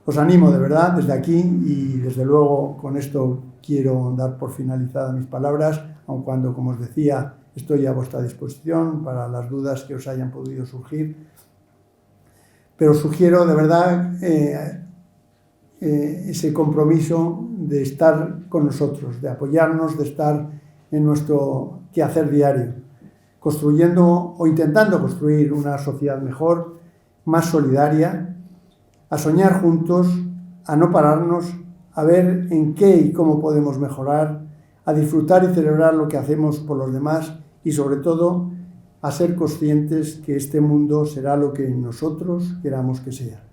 Os animo de verdad desde aquí y desde luego con esto quiero dar por finalizadas mis palabras, aun cuando, como os decía, estoy a vuestra disposición para las dudas que os hayan podido surgir. Pero os sugiero de verdad ese compromiso de estar con nosotros, de apoyarnos, de estar en nuestro quehacer diario, construyendo o intentando construir una sociedad mejor, más solidaria, a soñar juntos, a no pararnos, a ver en qué y cómo podemos mejorar, a disfrutar y celebrar lo que hacemos por los demás y, sobre todo, a ser conscientes que este mundo será lo que nosotros queramos que sea.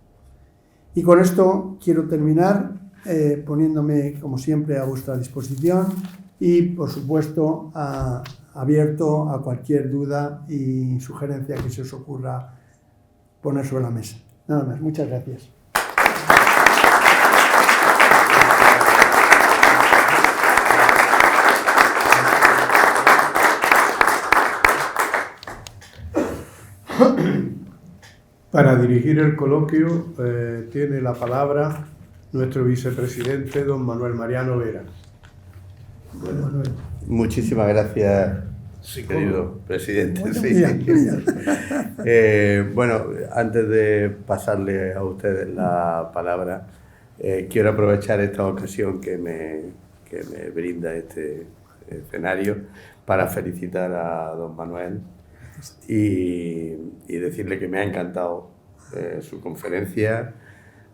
Y con esto quiero terminar poniéndome, como siempre, a vuestra disposición y, por supuesto, abierto a cualquier duda y sugerencia que se os ocurra poner sobre la mesa. Nada más. Muchas gracias. Para dirigir el coloquio tiene la palabra nuestro vicepresidente, don Manuel Mariano Vera. Bueno, Manuel. Muchísimas gracias, querido presidente. Bueno, sí. Bueno, antes de pasarle a ustedes la palabra, quiero aprovechar esta ocasión que me brinda este escenario para felicitar a don Manuel y decirle que me ha encantado su conferencia.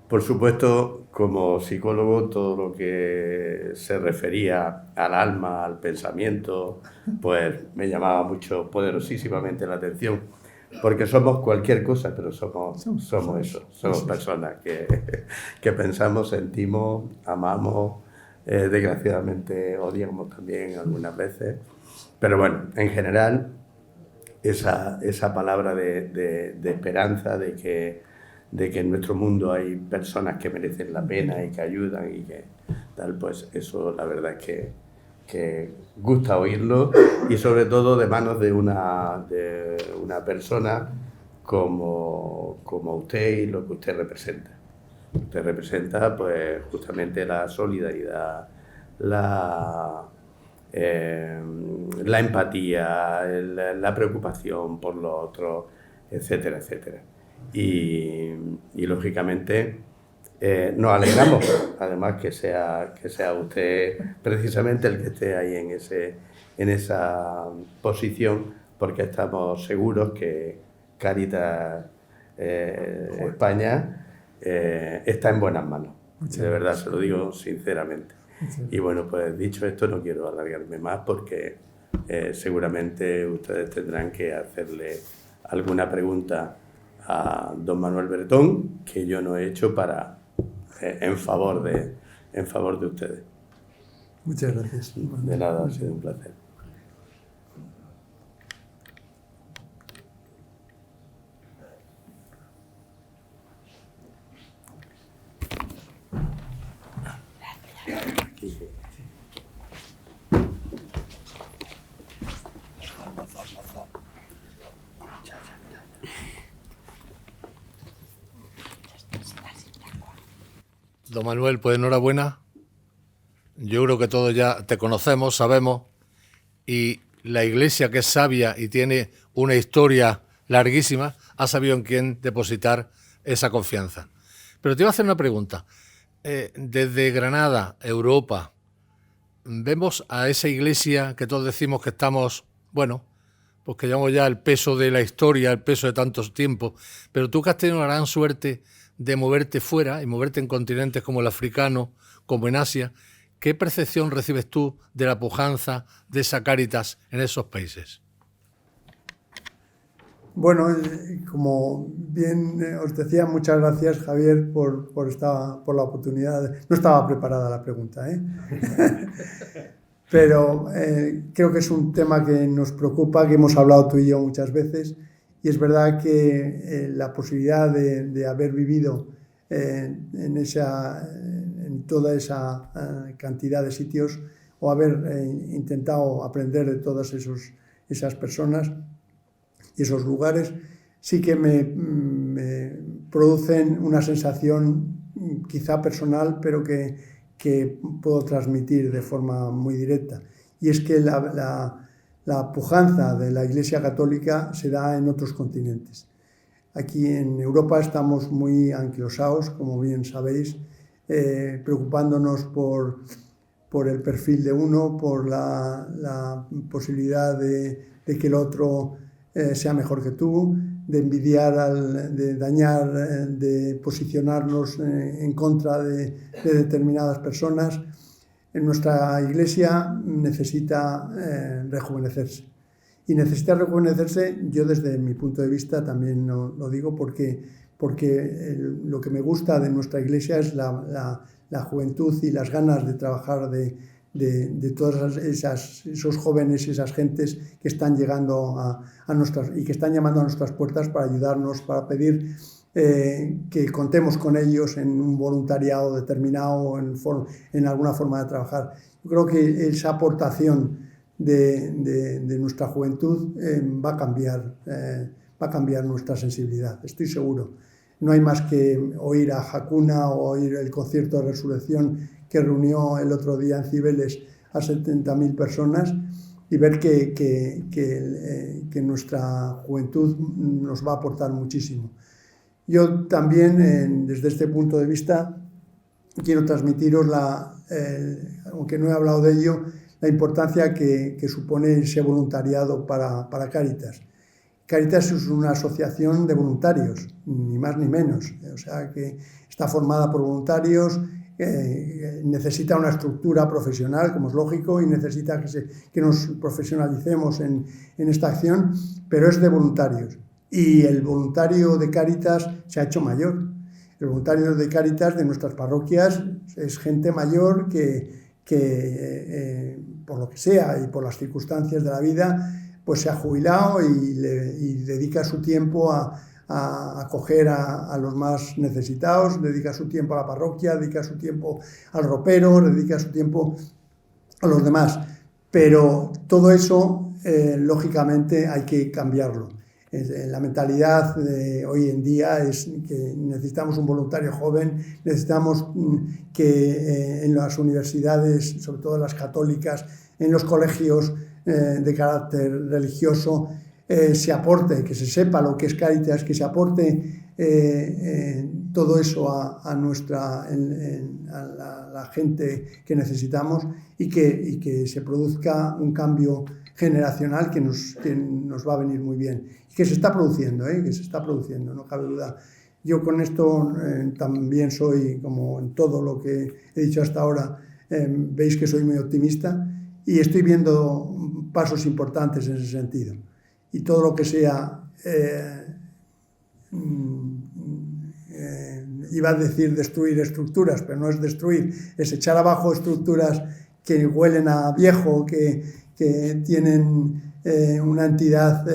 Por supuesto, como psicólogo, todo lo que se refería al alma, al pensamiento, pues me llamaba mucho, poderosísimamente la atención, porque somos cualquier cosa, pero somos eso, somos personas que pensamos, sentimos, amamos, desgraciadamente odiamos también algunas veces, pero bueno, en general esa palabra de esperanza, de que en nuestro mundo hay personas que merecen la pena y que ayudan y que tal, pues eso la verdad es que gusta oírlo, y sobre todo de manos de una persona como usted y lo que usted representa. Usted representa pues justamente la solidaridad, la empatía, la preocupación por los otros, etcétera, etcétera. Y lógicamente nos alegramos, además, que sea usted precisamente el que esté ahí en esa posición, porque estamos seguros que Cáritas España está en buenas manos. De verdad, se lo digo sinceramente. Y bueno, pues dicho esto, no quiero alargarme más, porque seguramente ustedes tendrán que hacerle alguna pregunta a don Manuel Bretón que yo no he hecho en favor de ustedes. Muchas gracias. De nada, ha sido un placer. Don Manuel, pues enhorabuena. Yo creo que todos ya te conocemos, sabemos, y la Iglesia, que es sabia y tiene una historia larguísima, ha sabido en quién depositar esa confianza. Pero te iba a hacer una pregunta. Desde Granada, Europa, vemos a esa Iglesia que todos decimos que estamos, bueno, pues que llevamos ya el peso de la historia, el peso de tantos tiempos, pero tú que has tenido la gran suerte de moverte fuera y moverte en continentes como el africano, como en Asia, ¿qué percepción recibes tú de la pujanza de esa Cáritas en esos países? Bueno, como bien os decía, muchas gracias, Javier, por la oportunidad. No estaba preparada la pregunta, pero creo que es un tema que nos preocupa, que hemos hablado tú y yo muchas veces, y es verdad que la posibilidad de haber vivido en toda esa cantidad de sitios, o haber intentado aprender de todas esas personas y esos lugares, sí que me producen una sensación quizá personal, pero que puedo transmitir de forma muy directa. Y es que la pujanza de la Iglesia Católica se da en otros continentes. Aquí en Europa estamos muy anquilosados, como bien sabéis, preocupándonos por el perfil de uno, por la posibilidad de que el otro sea mejor que tú, de envidiar, de dañar, de posicionarnos en contra de determinadas personas. En nuestra Iglesia necesita rejuvenecerse. Y necesita rejuvenecerse, yo desde mi punto de vista también lo digo, porque lo que me gusta de nuestra Iglesia es la juventud y las ganas de trabajar de todos esos jóvenes y esas gentes que están llegando y que están llamando a nuestras puertas para ayudarnos, para pedir que contemos con ellos en un voluntariado determinado, en alguna forma de trabajar. Yo creo que esa aportación de nuestra juventud va a cambiar nuestra sensibilidad, estoy seguro. No hay más que oír a Hakuna o oír el concierto de resurrección que reunió el otro día en Cibeles a 70.000 personas y ver que nuestra juventud nos va a aportar muchísimo. Yo también, desde este punto de vista, quiero transmitiros, aunque no he hablado de ello, la importancia que supone ese voluntariado para Cáritas. Cáritas es una asociación de voluntarios, ni más ni menos. O sea, que está formada por voluntarios, necesita una estructura profesional, como es lógico, y necesita que nos profesionalicemos en esta acción, pero es de voluntarios. Y el voluntario de Cáritas se ha hecho mayor. El voluntario de Cáritas de nuestras parroquias es gente mayor que por lo que sea y por las circunstancias de la vida, pues se ha jubilado y dedica su tiempo a acoger a los más necesitados, dedica su tiempo a la parroquia, dedica su tiempo al ropero, dedica su tiempo a los demás. Pero todo eso, lógicamente, hay que cambiarlo. La mentalidad de hoy en día es que necesitamos un voluntario joven, necesitamos que en las universidades, sobre todo las católicas, en los colegios de carácter religioso, se aporte, que se sepa lo que es Cáritas, que se aporte todo eso a la gente que necesitamos y que se produzca un cambio generacional que nos va a venir muy bien. Y que se está produciendo, que se está produciendo, no cabe duda. Yo con esto también soy, como en todo lo que he dicho hasta ahora, veis que soy muy optimista y estoy viendo pasos importantes en ese sentido. Y todo lo que sea, iba a decir destruir estructuras, pero no es destruir, es echar abajo estructuras que huelen a viejo, que tienen una entidad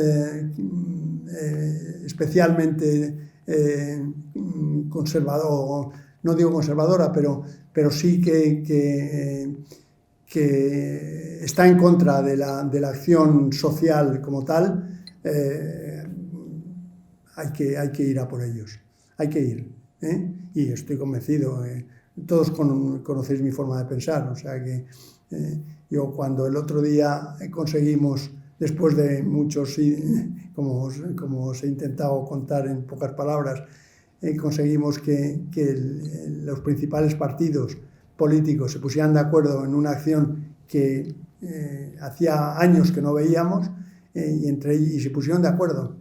especialmente conservadora, no digo conservadora, pero sí que está en contra de la acción social como tal. Hay que ir a por ellos, hay que ir, y estoy convencido, todos conocéis mi forma de pensar, o sea que yo cuando el otro día conseguimos, después de muchos, como os he intentado contar en pocas palabras, conseguimos que los principales partidos políticos se pusieran de acuerdo en una acción que hacía años que no veíamos, y se pusieron de acuerdo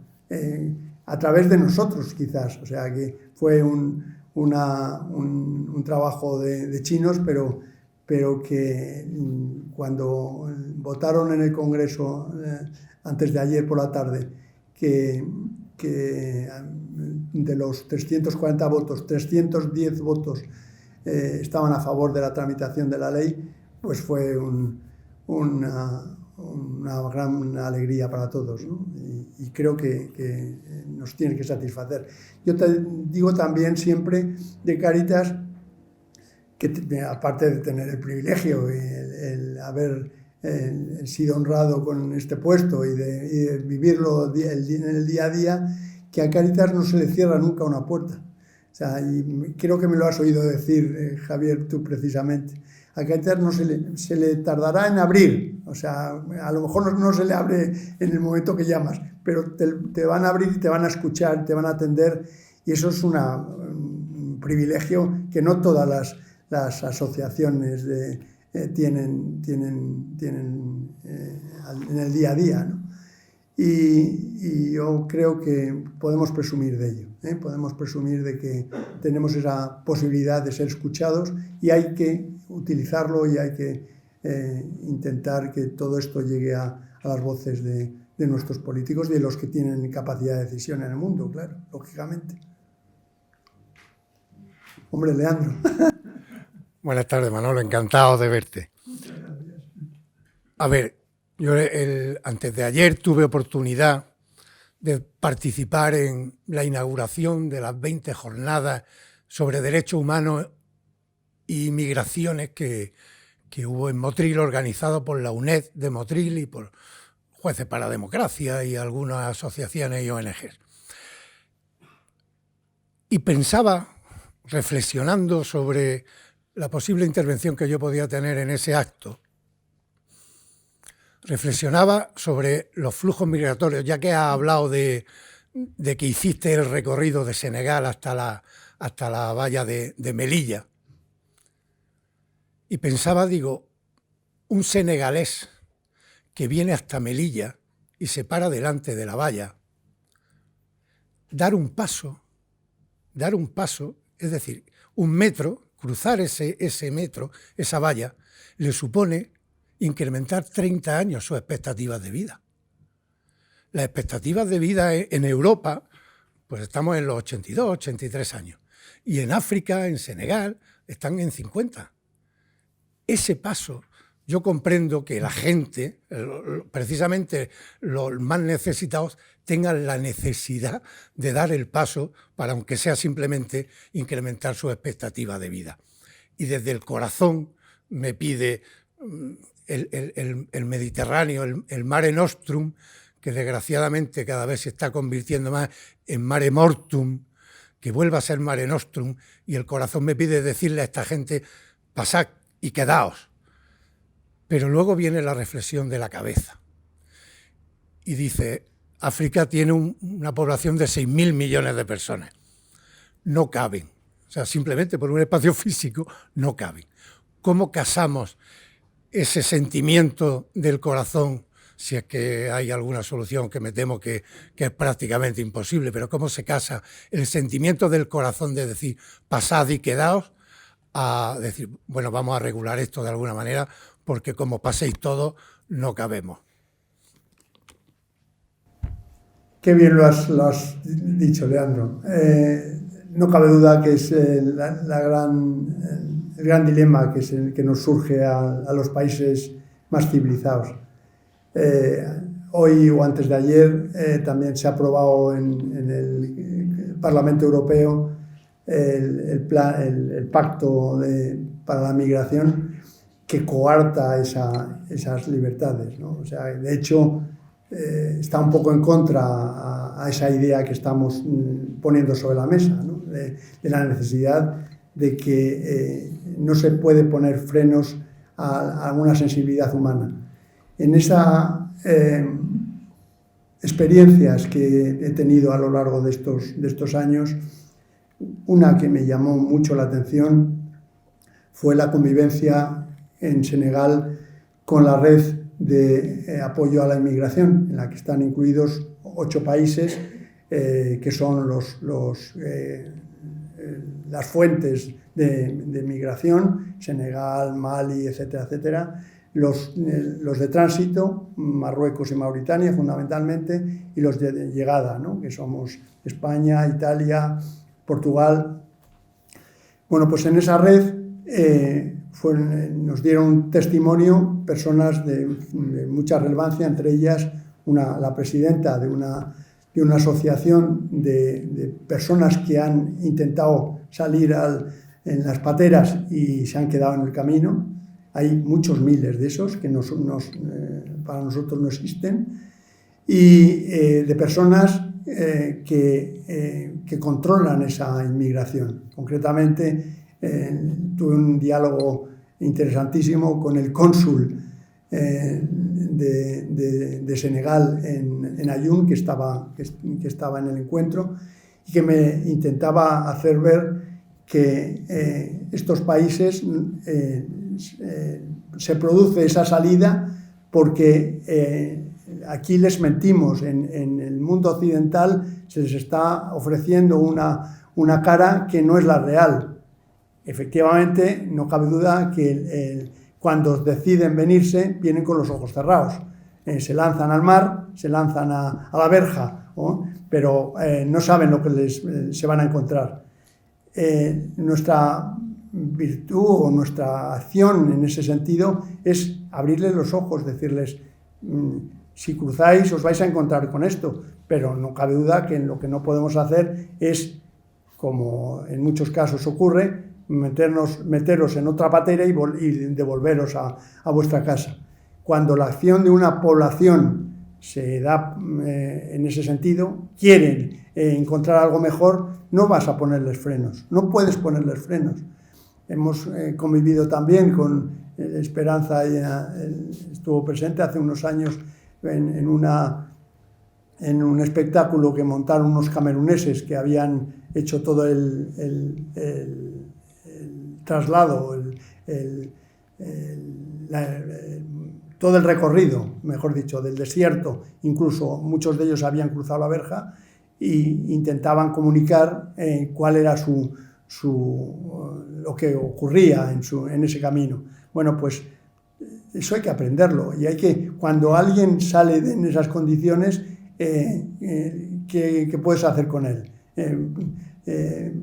a través de nosotros quizás, o sea que fue un trabajo de chinos, pero que cuando votaron en el Congreso antes de ayer por la tarde que de los 340 votos, 310 votos estaban a favor de la tramitación de la ley, pues fue una gran alegría para todos, ¿no? Y creo que nos tiene que satisfacer. Yo te digo también siempre de Cáritas que, aparte de tener el privilegio y el haber sido honrado con este puesto y de vivirlo en el día a día, que a Cáritas no se le cierra nunca una puerta. O sea, y creo que me lo has oído decir, Javier, tú precisamente. A Cáritas no se le tardará en abrir, o sea, a lo mejor no se le abre en el momento que llamas, pero te van a abrir y te van a escuchar, te van a atender, y eso es un privilegio que no todas las asociaciones tienen en el día a día, ¿no? Y yo creo que podemos presumir de ello, podemos presumir de que tenemos esa posibilidad de ser escuchados, y hay que utilizarlo y hay que intentar que todo esto llegue a las voces de nuestros políticos y de los que tienen capacidad de decisión en el mundo, claro, lógicamente. Hombre, Leandro. Buenas tardes, Manolo, encantado de verte. A ver, yo antes de ayer tuve oportunidad de participar en la inauguración de las 20 jornadas sobre derechos humanos y migraciones que hubo en Motril, organizado por la UNED de Motril y por Jueces para la Democracia y algunas asociaciones y ONGs. Y pensaba, reflexionando sobre la posible intervención que yo podía tener en ese acto, reflexionaba sobre los flujos migratorios, ya que has hablado de que hiciste el recorrido de Senegal hasta la valla de Melilla. Y pensaba, digo, un senegalés que viene hasta Melilla y se para delante de la valla, dar un paso, es decir, un metro, cruzar ese metro, esa valla, le supone incrementar 30 años sus expectativas de vida. Las expectativas de vida en Europa, pues estamos en los 82, 83 años. Y en África, en Senegal, están en 50. Ese paso yo comprendo que la gente, precisamente los más necesitados, tengan la necesidad de dar el paso para, aunque sea simplemente, incrementar su expectativa de vida. Y desde el corazón me pide el Mediterráneo, el Mare Nostrum, que desgraciadamente cada vez se está convirtiendo más en Mare Mortum, que vuelva a ser Mare Nostrum, y el corazón me pide decirle a esta gente, pasad y quedaos. Pero luego viene la reflexión de la cabeza y dice, África tiene una población de 6.000 millones de personas. No caben. O sea, simplemente por un espacio físico no caben. ¿Cómo casamos ese sentimiento del corazón, si es que hay alguna solución, que me temo que es prácticamente imposible, pero cómo se casa el sentimiento del corazón de decir, pasad y quedaos, a decir, bueno, vamos a regular esto de alguna manera, porque como paséis todos, no cabemos? Qué bien lo has dicho, Leandro. No cabe duda que es el gran dilema que nos surge a los países más civilizados. Hoy o antes de ayer también se ha aprobado en el Parlamento Europeo el pacto para la migración, que coarta esas libertades, ¿no? O sea, de hecho, está un poco en contra a esa idea que estamos poniendo sobre la mesa, ¿no? De la necesidad de que no se puede poner frenos a una sensibilidad humana. En esas experiencias que he tenido a lo largo de estos años, una que me llamó mucho la atención fue la convivencia en Senegal con la red de apoyo a la inmigración, en la que están incluidos 8 países que son las fuentes de migración: Senegal, Mali, etcétera, etcétera. Los de tránsito, Marruecos y Mauritania fundamentalmente, y los de llegada, ¿no? Que somos España, Italia, Portugal. Bueno, pues en esa red nos dieron testimonio personas de mucha relevancia, entre ellas la presidenta de una asociación de personas que han intentado salir en las pateras y se han quedado en el camino. Hay muchos miles de esos que para nosotros no existen, y de personas que controlan esa inmigración. Concretamente, tuve un diálogo interesantísimo con el cónsul de Senegal en Ayoun, que estaba en el encuentro, y que me intentaba hacer ver que estos países se produce esa salida porque aquí les mentimos. En el mundo occidental se les está ofreciendo una cara que no es la real. Efectivamente, no cabe duda que cuando deciden venirse, vienen con los ojos cerrados. Se lanzan al mar, se lanzan a la verja, ¿no? Pero no saben lo que se van a encontrar. Nuestra virtud o nuestra acción en ese sentido es abrirles los ojos, decirles, si cruzáis os vais a encontrar con esto, pero no cabe duda que lo que no podemos hacer es, como en muchos casos ocurre, meteros en otra patera y devolveros a vuestra casa. Cuando la acción de una población se da en ese sentido, quieren encontrar algo mejor, no vas a ponerles frenos, no puedes ponerles frenos. Hemos convivido también con Esperanza, estuvo presente hace unos años en un espectáculo que montaron unos cameruneses que habían hecho todo el traslado, todo el recorrido, mejor dicho, del desierto. Incluso muchos de ellos habían cruzado la verja e intentaban comunicar cuál era lo que ocurría en ese camino. Bueno, pues eso hay que aprenderlo, y cuando alguien sale en esas condiciones, ¿qué puedes hacer con él?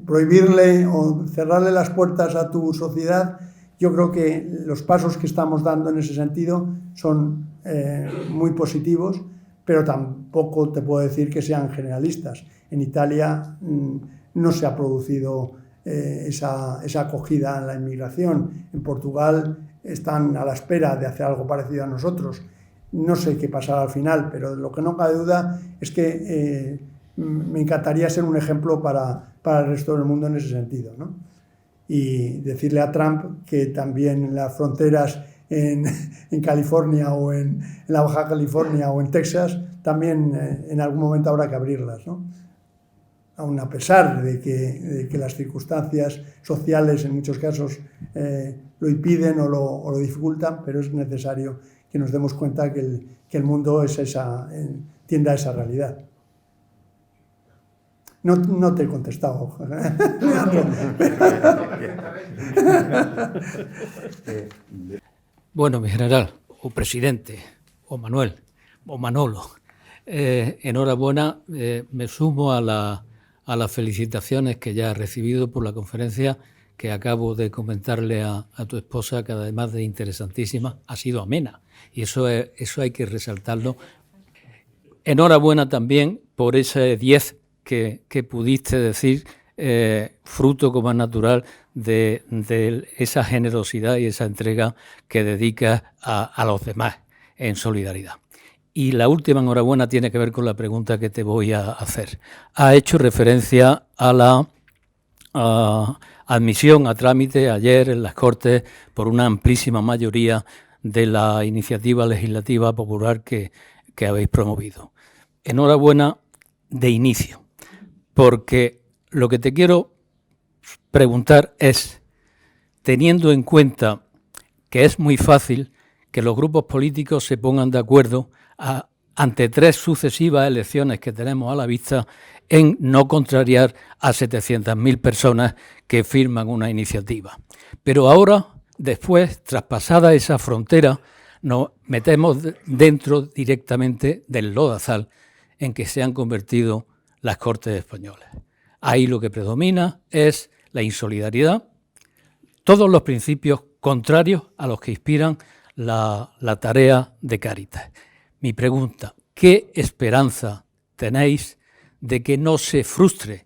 Prohibirle o cerrarle las puertas a tu sociedad, Yo creo que los pasos que estamos dando en ese sentido son muy positivos, pero tampoco te puedo decir que sean generalistas. En Italia no se ha producido esa acogida en la inmigración. En Portugal están a la espera de hacer algo parecido a nosotros. No sé qué pasará al final, pero lo que no cabe duda es que me encantaría ser un ejemplo para el resto del mundo en ese sentido, ¿no? Y decirle a Trump que también las fronteras en California o en la Baja California o en Texas también en algún momento habrá que abrirlas, ¿no? Aun a pesar de que las circunstancias sociales en muchos casos lo impiden o lo dificultan, pero es necesario que nos demos cuenta que el mundo tiende a esa realidad. No te he contestado. Bueno, mi general, o presidente, o Manuel, o Manolo, enhorabuena. Me sumo a las felicitaciones que ya he recibido por la conferencia que acabo de comentarle a tu esposa, que además de interesantísima, ha sido amena. Y eso hay que resaltarlo. Enhorabuena también por ese 10 que pudiste decir, fruto como es natural de esa generosidad y esa entrega que dedicas a los demás en solidaridad. Y la última enhorabuena tiene que ver con la pregunta que te voy a hacer. Ha hecho referencia a la admisión a trámite ayer en las Cortes por una amplísima mayoría de la iniciativa legislativa popular que habéis promovido. Enhorabuena de inicio, porque lo que te quiero preguntar es, teniendo en cuenta que es muy fácil que los grupos políticos se pongan de acuerdo ante 3 sucesivas elecciones que tenemos a la vista en no contrariar a 700.000 personas que firman una iniciativa. Pero ahora, después, traspasada esa frontera, nos metemos dentro directamente del lodazal en que se han convertido las Cortes españolas. Ahí lo que predomina es la insolidaridad, todos los principios contrarios a los que inspiran la tarea de Cáritas. Mi pregunta, ¿qué esperanza tenéis de que no se frustre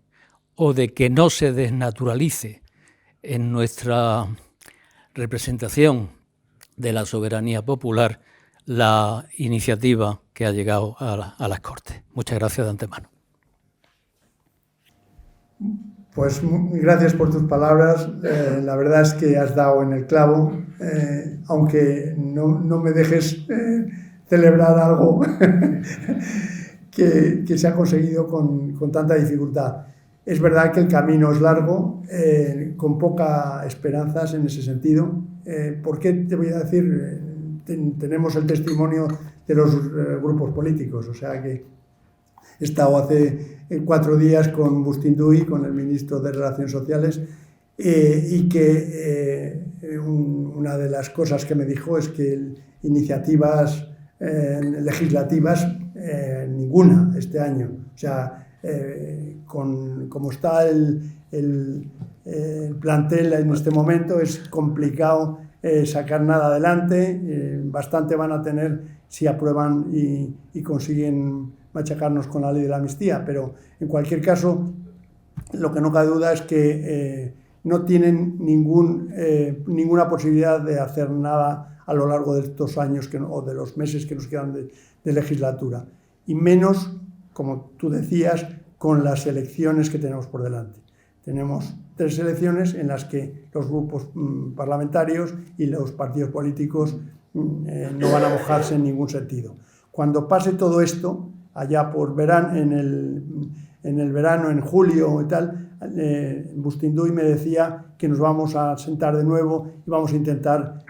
o de que no se desnaturalice en nuestra representación de la soberanía popular la iniciativa que ha llegado a las Cortes? Muchas gracias de antemano. Pues gracias por tus palabras. La verdad es que has dado en el clavo, aunque no me dejes celebrar algo que se ha conseguido con tanta dificultad. Es verdad que el camino es largo, con pocas esperanzas en ese sentido. ¿Por qué te voy a decir? Tenemos el testimonio de los grupos políticos, o sea que he estado hace 4 días con Bustinduy, con el ministro de Relaciones Sociales, y que una de las cosas que me dijo es que iniciativas legislativas ninguna este año. O sea, como está el plantel en este momento, es complicado sacar nada adelante. Bastante van a tener si aprueban y consiguen machacarnos con la ley de la amnistía, pero en cualquier caso lo que no cabe duda es que no tienen ninguna posibilidad de hacer nada a lo largo de estos años o de los meses que nos quedan de legislatura, y menos, como tú decías, con las elecciones que tenemos por delante. Tenemos 3 elecciones en las que los grupos parlamentarios y los partidos políticos no van a mojarse en ningún sentido. Cuando pase todo esto, allá por verano, en el verano, en julio y tal, Bustinduy me decía que nos vamos a sentar de nuevo y vamos a intentar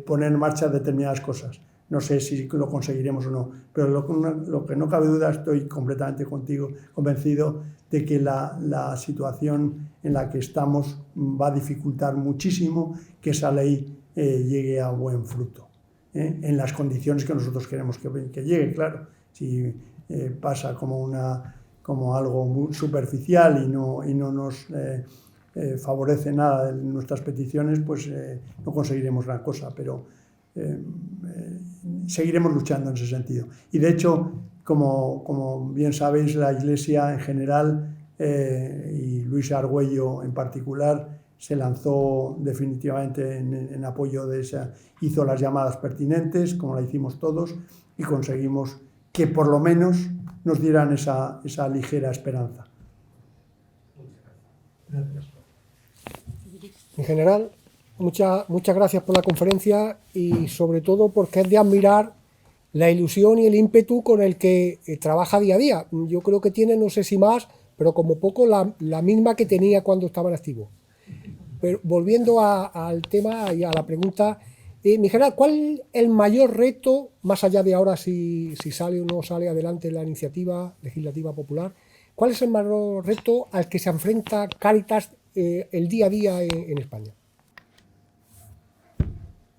poner en marcha determinadas cosas. No sé si lo conseguiremos o no, pero lo que no cabe duda, estoy completamente convencido de que la situación en la que estamos va a dificultar muchísimo que esa ley llegue a buen fruto, en las condiciones que nosotros queremos que llegue, claro. Si pasa como algo muy superficial y no nos favorece nada de nuestras peticiones, pues no conseguiremos gran cosa, pero seguiremos luchando en ese sentido. Y de hecho, como bien sabéis, la Iglesia en general y Luis Argüello en particular se lanzó definitivamente en apoyo de esa, hizo las llamadas pertinentes, como la hicimos todos, y conseguimos que por lo menos nos dieran esa ligera esperanza. Gracias. En general, muchas gracias por la conferencia y sobre todo porque es de admirar la ilusión y el ímpetu con el que trabaja día a día. Yo creo que tiene, no sé si más, pero como poco la misma que tenía cuando estaba en activo. Pero volviendo al tema y a la pregunta, mi general, ¿cuál es el mayor reto, más allá de ahora si sale o no sale adelante la iniciativa legislativa popular, cuál es el mayor reto al que se enfrenta Cáritas el día a día en España?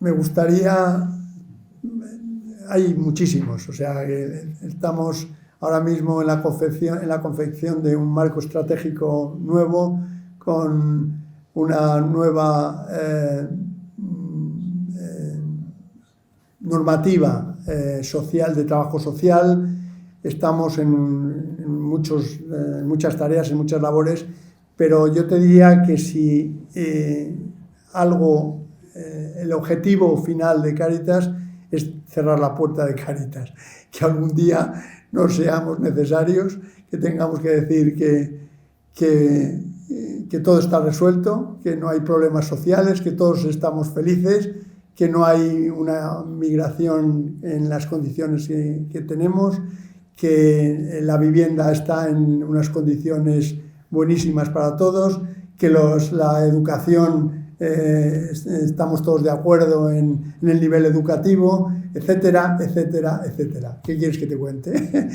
Me gustaría, hay muchísimos, o sea, estamos ahora mismo en la confección de un marco estratégico nuevo con una nueva normativa social de trabajo social. Estamos en muchas tareas, en muchas labores, pero yo te diría que si el objetivo final de Cáritas es cerrar la puerta de Cáritas, que algún día no seamos necesarios, que tengamos que decir que todo está resuelto, que no hay problemas sociales, que todos estamos felices, que no hay una migración en las condiciones que tenemos, que la vivienda está en unas condiciones buenísimas para todos, que la educación estamos todos de acuerdo en el nivel educativo, etcétera, etcétera, etcétera. ¿Qué quieres que te cuente?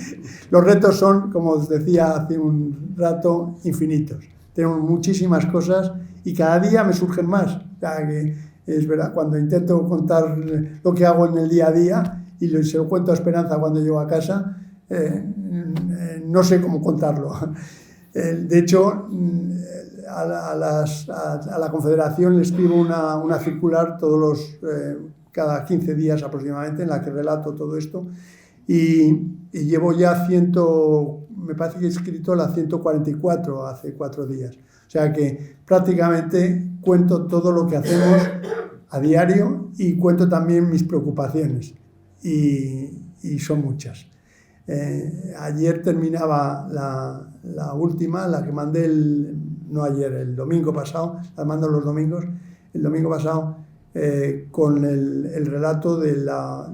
Los retos son, como os decía hace un rato, infinitos. Tenemos muchísimas cosas y cada día me surgen más. O sea, que es verdad, cuando intento contar lo que hago en el día a día y se lo cuento a Esperanza cuando llego a casa, no sé cómo contarlo. De hecho, a la Confederación le escribo una circular cada 15 días aproximadamente en la que relato todo esto y llevo ya me parece que he escrito la 144 hace 4 días. O sea que prácticamente cuento todo lo que hacemos a diario y cuento también mis preocupaciones y son muchas. Ayer terminaba la última, la que mandé el domingo pasado, la mando los domingos, el domingo pasado, con el relato de la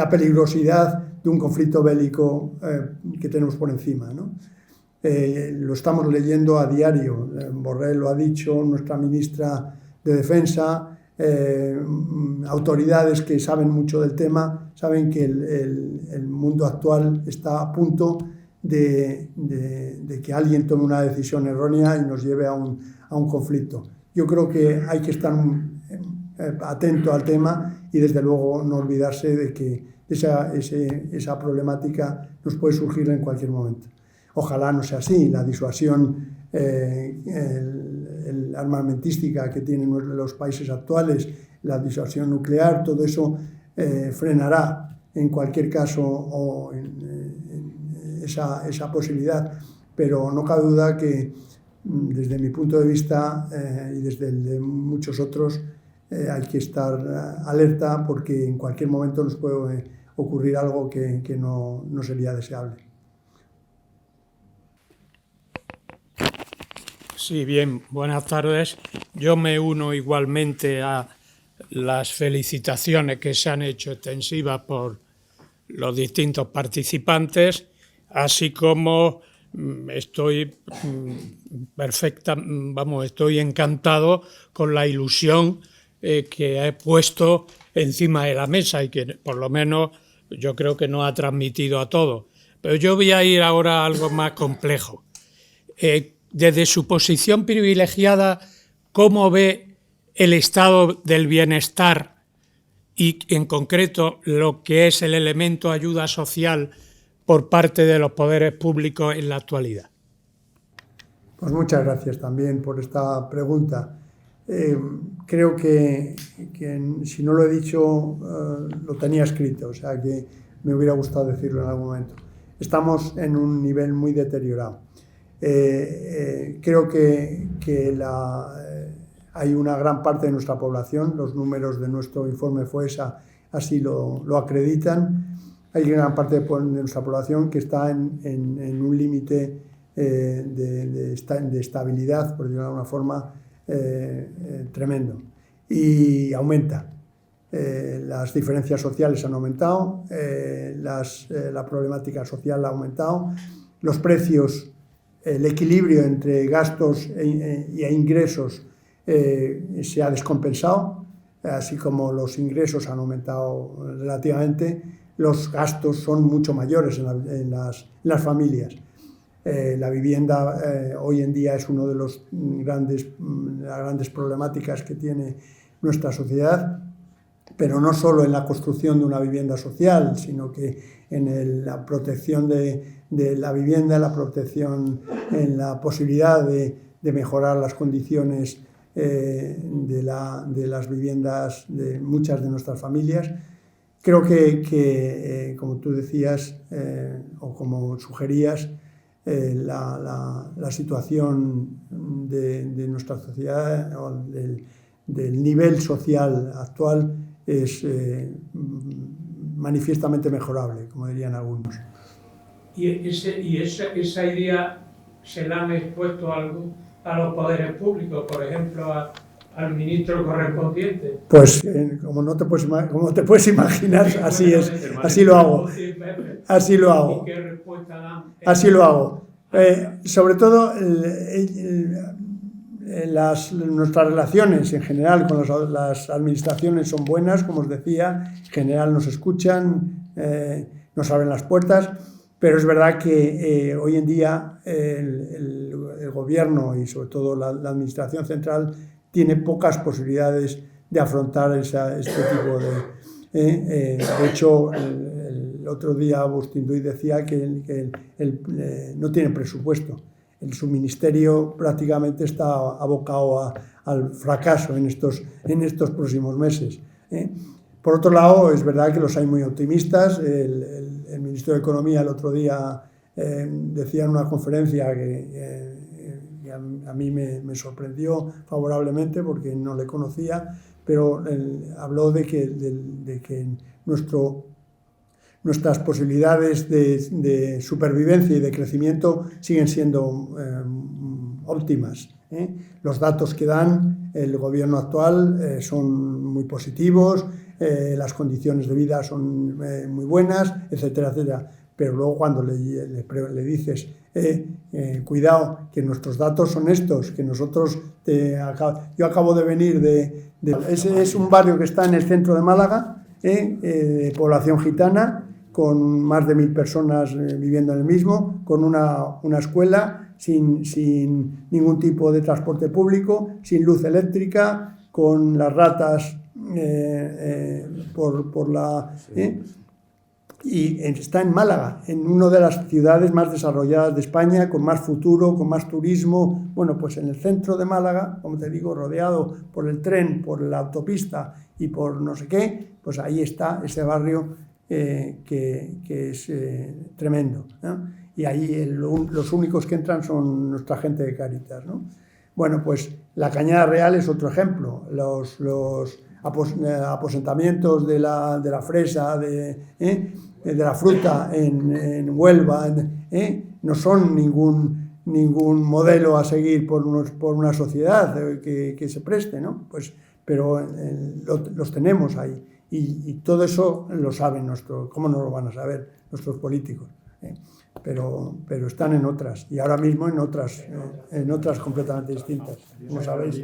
peligrosidad de un conflicto bélico que tenemos por encima, ¿no? Lo estamos leyendo a diario. Borrell lo ha dicho, nuestra ministra de Defensa, autoridades que saben mucho del tema, saben que el mundo actual está a punto de que alguien tome una decisión errónea y nos lleve a un conflicto. Yo creo que hay que estar atento al tema y desde luego no olvidarse de que esa problemática nos puede surgir en cualquier momento. Ojalá no sea así. La disuasión armamentística que tienen los países actuales, la disuasión nuclear, todo eso frenará en cualquier caso esa posibilidad, pero no cabe duda que desde mi punto de vista y desde el de muchos otros hay que estar alerta porque en cualquier momento nos puede ocurrir algo que no sería deseable. Sí, bien, buenas tardes. Yo me uno igualmente a las felicitaciones que se han hecho extensivas por los distintos participantes, así como estoy estoy encantado con la ilusión que he puesto encima de la mesa y que por lo menos yo creo que nos ha transmitido a todos. Pero yo voy a ir ahora a algo más complejo. Desde su posición privilegiada, ¿cómo ve el estado del bienestar y en concreto lo que es el elemento ayuda social por parte de los poderes públicos en la actualidad? Pues muchas gracias también por esta pregunta. Creo que si no lo he dicho, lo tenía escrito, o sea que me hubiera gustado decirlo en algún momento. Estamos en un nivel muy deteriorado. Creo que hay una gran parte de nuestra población, los números de nuestro informe FOESA así lo acreditan, hay gran parte de nuestra población que está en un límite de estabilidad, por decirlo de alguna forma, tremendo. Y aumenta. Las diferencias sociales han aumentado, la problemática social ha aumentado, los precios, el equilibrio entre gastos e ingresos se ha descompensado, así como los ingresos han aumentado relativamente, los gastos son mucho mayores en las familias. La vivienda hoy en día es una de las grandes problemáticas que tiene nuestra sociedad, pero no solo en la construcción de una vivienda social, sino que en la protección de la vivienda, la protección en la posibilidad de mejorar las condiciones de las viviendas de muchas de nuestras familias. Creo que como tú decías o como sugerías, la situación de nuestra sociedad o del nivel social actual es manifiestamente mejorable, como dirían algunos. ¿Y esa idea se la han expuesto a los poderes públicos, por ejemplo, al ministro correspondiente? Pues como te puedes imaginar, así es, así lo hago. Así lo hago. ¿Y qué respuesta dan? Así lo hago. Sobre todo nuestras relaciones en general con las administraciones son buenas, como os decía, en general nos escuchan, nos abren las puertas, pero es verdad que hoy en día el gobierno y sobre todo la administración central tiene pocas posibilidades de afrontar este tipo de hecho, el otro día Agustín Duy decía que no tiene presupuesto. Su ministerio prácticamente está abocado al fracaso en estos próximos meses. Por otro lado, es verdad que los hay muy optimistas. El ministro de Economía el otro día decía en una conferencia que a mí me sorprendió favorablemente porque no le conocía, pero habló de que nuestras posibilidades de supervivencia y de crecimiento siguen siendo óptimas. Los datos que dan el gobierno actual son muy positivos, las condiciones de vida son muy buenas, etcétera, etcétera. Pero luego cuando le dices, cuidado, que nuestros datos son estos, que nosotros... yo acabo de venir ese es un barrio que está en el centro de Málaga, población gitana, con más de 1000 personas viviendo en el mismo, con una escuela sin ningún tipo de transporte público, sin luz eléctrica, con las ratas y está en Málaga, en una de las ciudades más desarrolladas de España, con más futuro, con más turismo. Bueno, pues en el centro de Málaga, como te digo, rodeado por el tren, por la autopista y por no sé qué, pues ahí está ese barrio que es tremendo, ¿no? Y ahí los únicos que entran son nuestra gente de Cáritas, ¿no? Bueno, pues la Cañada Real es otro ejemplo. Los aposentamientos de la fresa, de la fruta en Huelva, no son ningún modelo a seguir por una sociedad que se preste, ¿no? Pues, pero los tenemos ahí. Y todo eso lo saben ¿cómo no lo van a saber nuestros políticos? Pero están en otras, y ahora mismo en otras completamente distintas, como sabéis.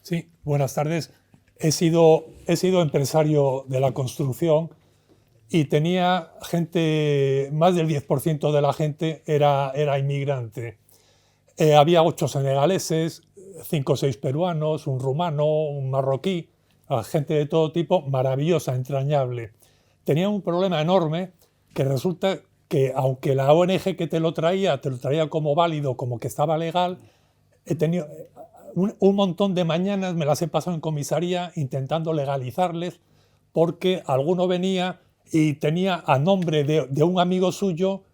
Sí, buenas tardes. He sido empresario de la construcción y tenía gente, más del 10% de la gente era inmigrante. Había 8 senegaleses, 5 o 6 peruanos, un rumano, un marroquí, gente de todo tipo, maravillosa, entrañable. Tenía un problema enorme que resulta que aunque la ONG que te lo traía como válido, como que estaba legal, he tenido un montón de mañanas, me las he pasado en comisaría intentando legalizarles, porque alguno venía y tenía a nombre de un amigo suyo,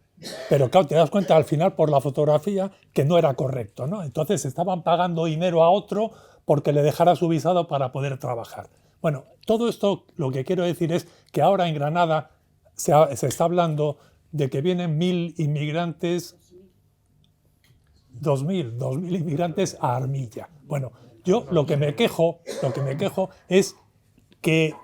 pero claro, te das cuenta al final por la fotografía que no era correcto, ¿no? Entonces estaban pagando dinero a otro porque le dejara su visado para poder trabajar. Bueno, todo esto lo que quiero decir es que ahora en Granada se está hablando de que vienen 1.000 inmigrantes, 2.000 inmigrantes a Armilla. Bueno, yo lo que me quejo es que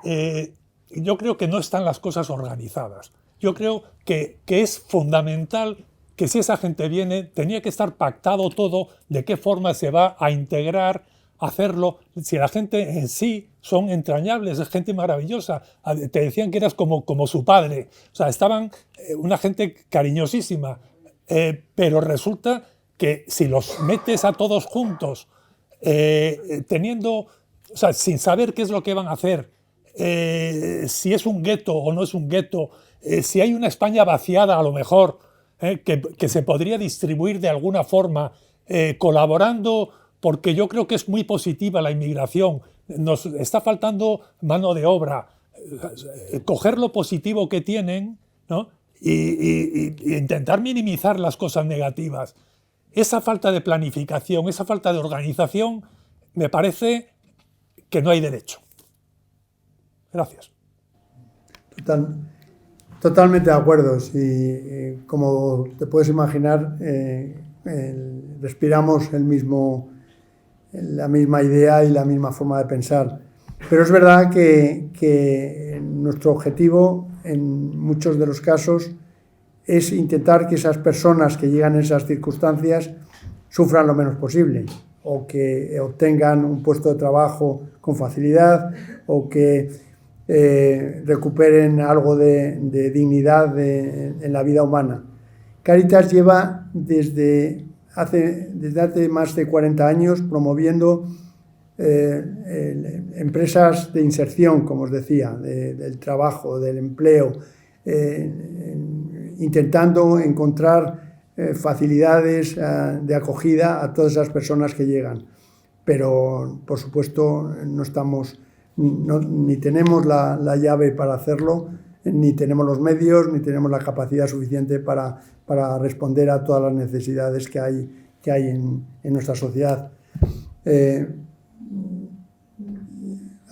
yo creo que no están las cosas organizadas. Yo creo que es fundamental que si esa gente viene, tenía que estar pactado todo de qué forma se va a integrar, hacerlo. Si la gente en sí son entrañables, es gente maravillosa. Te decían que eras como su padre. O sea, estaban una gente cariñosísima. Pero resulta que si los metes a todos juntos, sin saber qué es lo que van a hacer, si es un gueto o no es un gueto, si hay una España vaciada a lo mejor, que se podría distribuir de alguna forma, colaborando, porque yo creo que es muy positiva la inmigración. Nos está faltando mano de obra. Coger lo positivo que tienen, ¿no? y intentar minimizar las cosas negativas. Esa falta de planificación, esa falta de organización, me parece que no hay derecho. Gracias. Totalmente de acuerdo. Si, como te puedes imaginar, respiramos la misma idea y la misma forma de pensar. Pero es verdad que nuestro objetivo, en muchos de los casos, es intentar que esas personas que llegan en esas circunstancias sufran lo menos posible, o que obtengan un puesto de trabajo con facilidad, o que recuperen algo de dignidad en la vida humana. Cáritas lleva desde hace más de 40 años promoviendo empresas de inserción, como os decía, del trabajo, del empleo, intentando encontrar facilidades de acogida a todas esas personas que llegan. Pero, por supuesto, ni tenemos la llave para hacerlo, ni tenemos los medios, ni tenemos la capacidad suficiente para responder a todas las necesidades que hay en nuestra sociedad.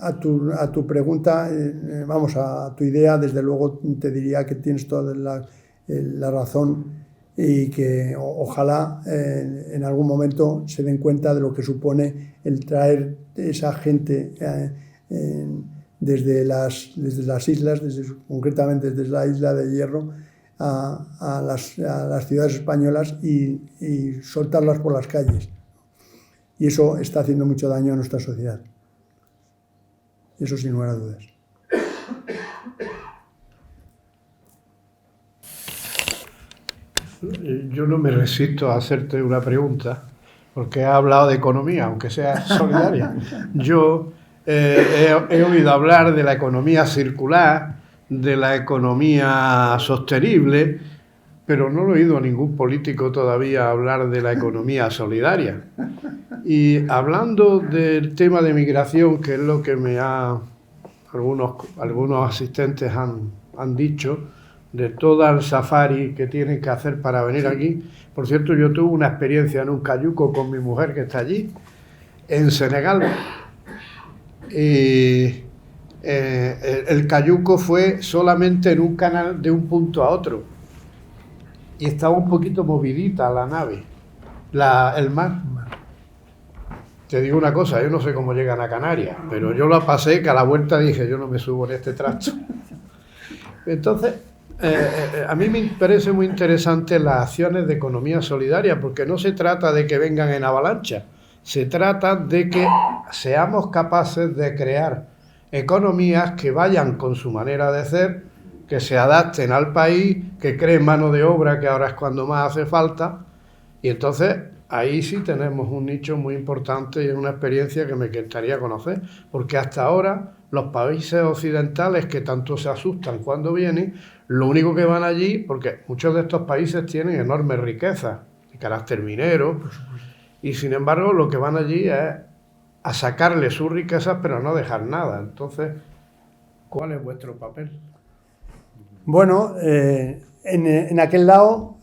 A tu pregunta, a tu idea, desde luego te diría que tienes toda la razón, y que ojalá en algún momento se den cuenta de lo que supone el traer esa gente desde las islas, concretamente desde la isla de Hierro, a las ciudades españolas y soltarlas por las calles. Y eso está haciendo mucho daño a nuestra sociedad. Eso sin lugar a dudas. Yo no me resisto a hacerte una pregunta, porque has hablado de economía, aunque sea solidaria. Yo he oído hablar de la economía circular, de la economía sostenible, pero no he oído a ningún político todavía hablar de la economía solidaria. Y hablando del tema de migración, que es lo que algunos asistentes han dicho, de todo el safari que tienen que hacer para venir aquí. Por cierto, yo tuve una experiencia en un cayuco con mi mujer que está allí, en Senegal. Y el cayuco fue solamente en un canal de un punto a otro. Y estaba un poquito movidita la nave, el mar. Te digo una cosa, yo no sé cómo llegan a Canarias, pero yo la pasé, que a la vuelta dije, yo no me subo en este trasto. Entonces, a mí me parece muy interesante las acciones de economía solidaria, porque no se trata de que vengan en avalancha, se trata de que seamos capaces de crear economías que vayan con su manera de ser, que se adapten al país, que creen mano de obra, que ahora es cuando más hace falta, y entonces ahí sí tenemos un nicho muy importante y una experiencia que me gustaría conocer, porque hasta ahora los países occidentales que tanto se asustan cuando vienen, lo único que van allí, porque muchos de estos países tienen enormes riquezas de carácter minero, y sin embargo lo que van allí es a sacarle sus riquezas pero no dejar nada. Entonces, ¿cuál es vuestro papel? Bueno, en aquel lado,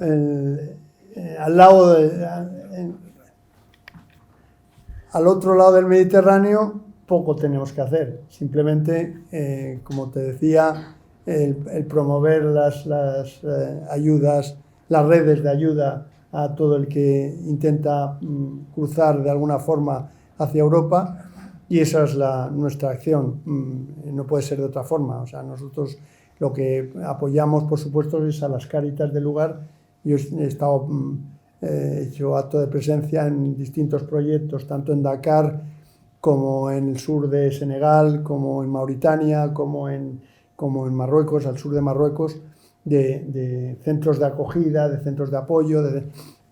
al otro lado del Mediterráneo, poco tenemos que hacer. Simplemente, como te decía, el promover las ayudas, las redes de ayuda a todo el que intenta cruzar de alguna forma hacia Europa, y esa es nuestra acción. No puede ser de otra forma. O sea, nosotros lo que apoyamos, por supuesto, es a las Cáritas del lugar. Yo he hecho acto de presencia en distintos proyectos, tanto en Dakar como en el sur de Senegal, como en Mauritania, como en Marruecos, al sur de Marruecos, de centros de acogida, de centros de apoyo,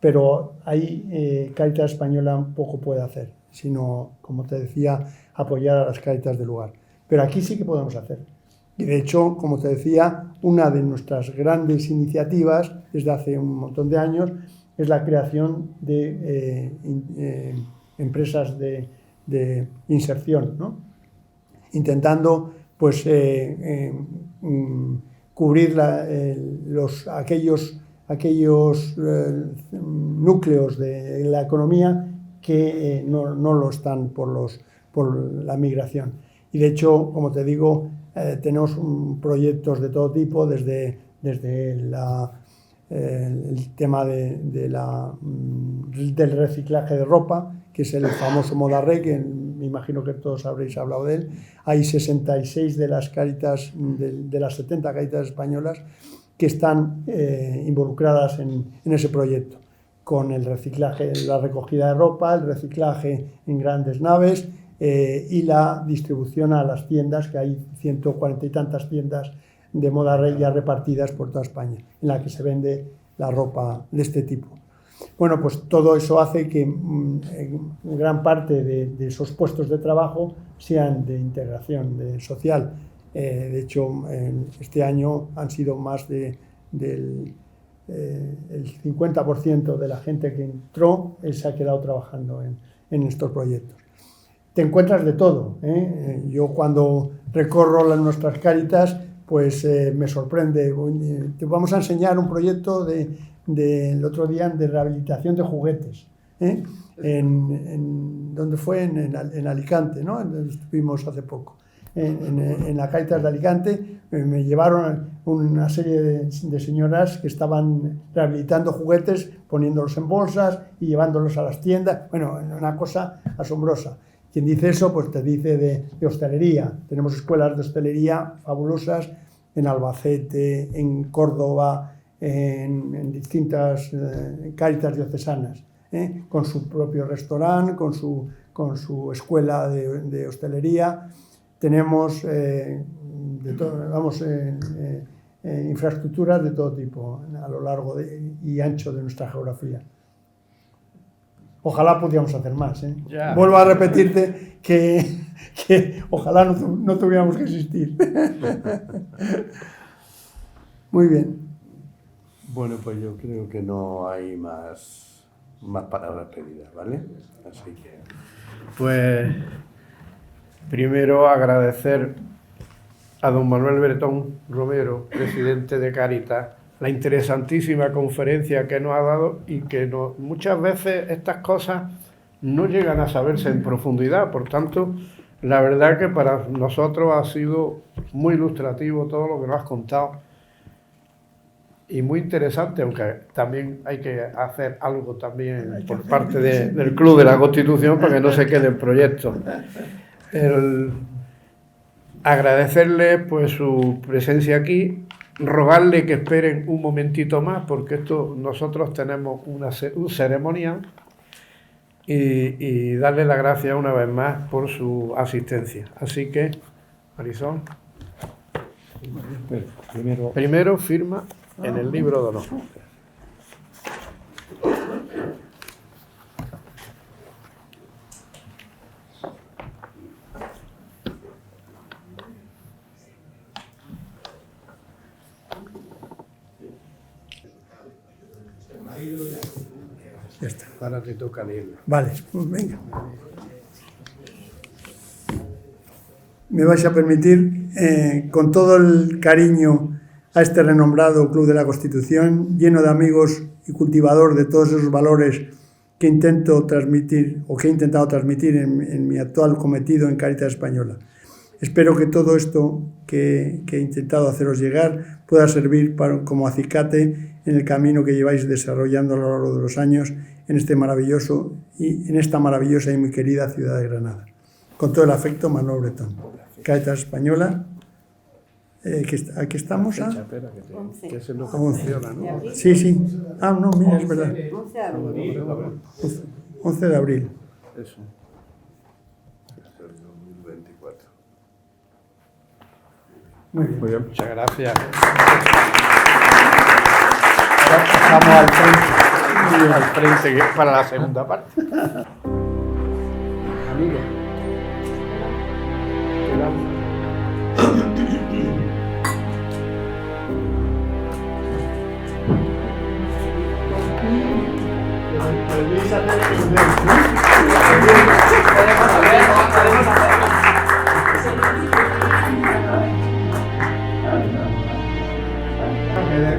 pero ahí Cáritas Española poco puede hacer, sino, como te decía, apoyar a las Cáritas del lugar. Pero aquí sí que podemos hacer. Y de hecho, como te decía, una de nuestras grandes iniciativas desde hace un montón de años es la creación de empresas de inserción, ¿no? Intentando pues cubrir aquellos núcleos de la economía que no lo están por la migración. Y de hecho, como te digo, tenemos proyectos de todo tipo, desde el tema del reciclaje de ropa, que es el famoso Modarre, que me imagino que todos habréis hablado de él. Hay 66 de las Cáritas, de las 70 Cáritas españolas, que están involucradas en ese proyecto, con el reciclaje, la recogida de ropa, el reciclaje en grandes naves y la distribución a las tiendas, que hay 140 y tantas tiendas de Modarre ya repartidas por toda España, en la que se vende la ropa de este tipo. Bueno, pues todo eso hace que gran parte de esos puestos de trabajo sean de integración social. De hecho, este año han sido más del 50% de la gente que entró se ha quedado trabajando en estos proyectos. Te encuentras de todo, ¿eh? Yo cuando recorro nuestras Cáritas, pues me sorprende. Te vamos a enseñar un proyecto del otro día de rehabilitación de juguetes, ¿eh? ¿Dónde fue? En Alicante, ¿no? Estuvimos hace poco. En la Cáritas de Alicante me llevaron una serie de señoras que estaban rehabilitando juguetes, poniéndolos en bolsas y llevándolos a las tiendas. Bueno, una cosa asombrosa. Quien dice eso, pues te dice de hostelería. Tenemos escuelas de hostelería fabulosas en Albacete, en Córdoba, en distintas Cáritas diocesanas, con su propio restaurante, con su escuela de hostelería. Tenemos infraestructuras de todo tipo a lo largo y ancho de nuestra geografía. Ojalá pudiéramos hacer más, ¿eh? Ya. Vuelvo a repetirte que ojalá no tuviéramos que existir. Muy bien. Bueno, pues yo creo que no hay más palabras pedidas, ¿vale? Así que... Pues primero agradecer a don Manuel Bretón Romero, presidente de Cáritas, la interesantísima conferencia que nos ha dado y que muchas veces estas cosas no llegan a saberse en profundidad. Por tanto, la verdad que para nosotros ha sido muy ilustrativo todo lo que nos has contado y muy interesante, aunque también hay que hacer algo también por parte del Club de la Constitución para que no se quede el proyecto. Agradecerle pues su presencia aquí, rogarle que esperen un momentito más porque nosotros tenemos un ceremonial y darle las gracias una vez más por su asistencia. Así que, Marisol, primero firma en el libro de honor. Ya está. Ahora te toca leerlo. Vale, pues venga. Me vais a permitir, con todo el cariño a este renombrado Club de la Constitución, lleno de amigos y cultivador de todos esos valores que intento transmitir o que he intentado transmitir en mi actual cometido en Cáritas Española. Espero que todo esto que he intentado haceros llegar pueda servir como acicate en el camino que lleváis desarrollando a lo largo de los años en esta maravillosa y muy querida ciudad de Granada. Con todo el afecto, Manuel Bretón. Cáritas Española. Aquí estamos a 11. Que es lo que 11. funciona, ¿no? Sí. Ah, no, mira, es verdad. 11 de abril. 11 de abril. Eso. Hasta el 2024. Muy bien. Muy bien, muchas gracias. Ahora pasamos Al frente para la segunda parte. Amigo.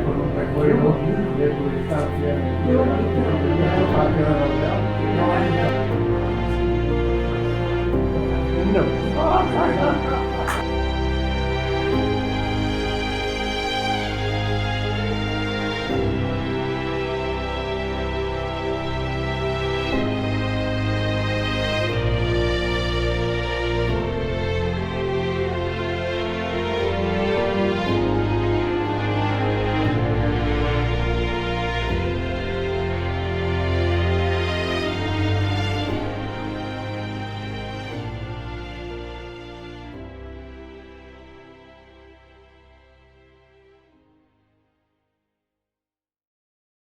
Con un recuerdo de tu distancia. No.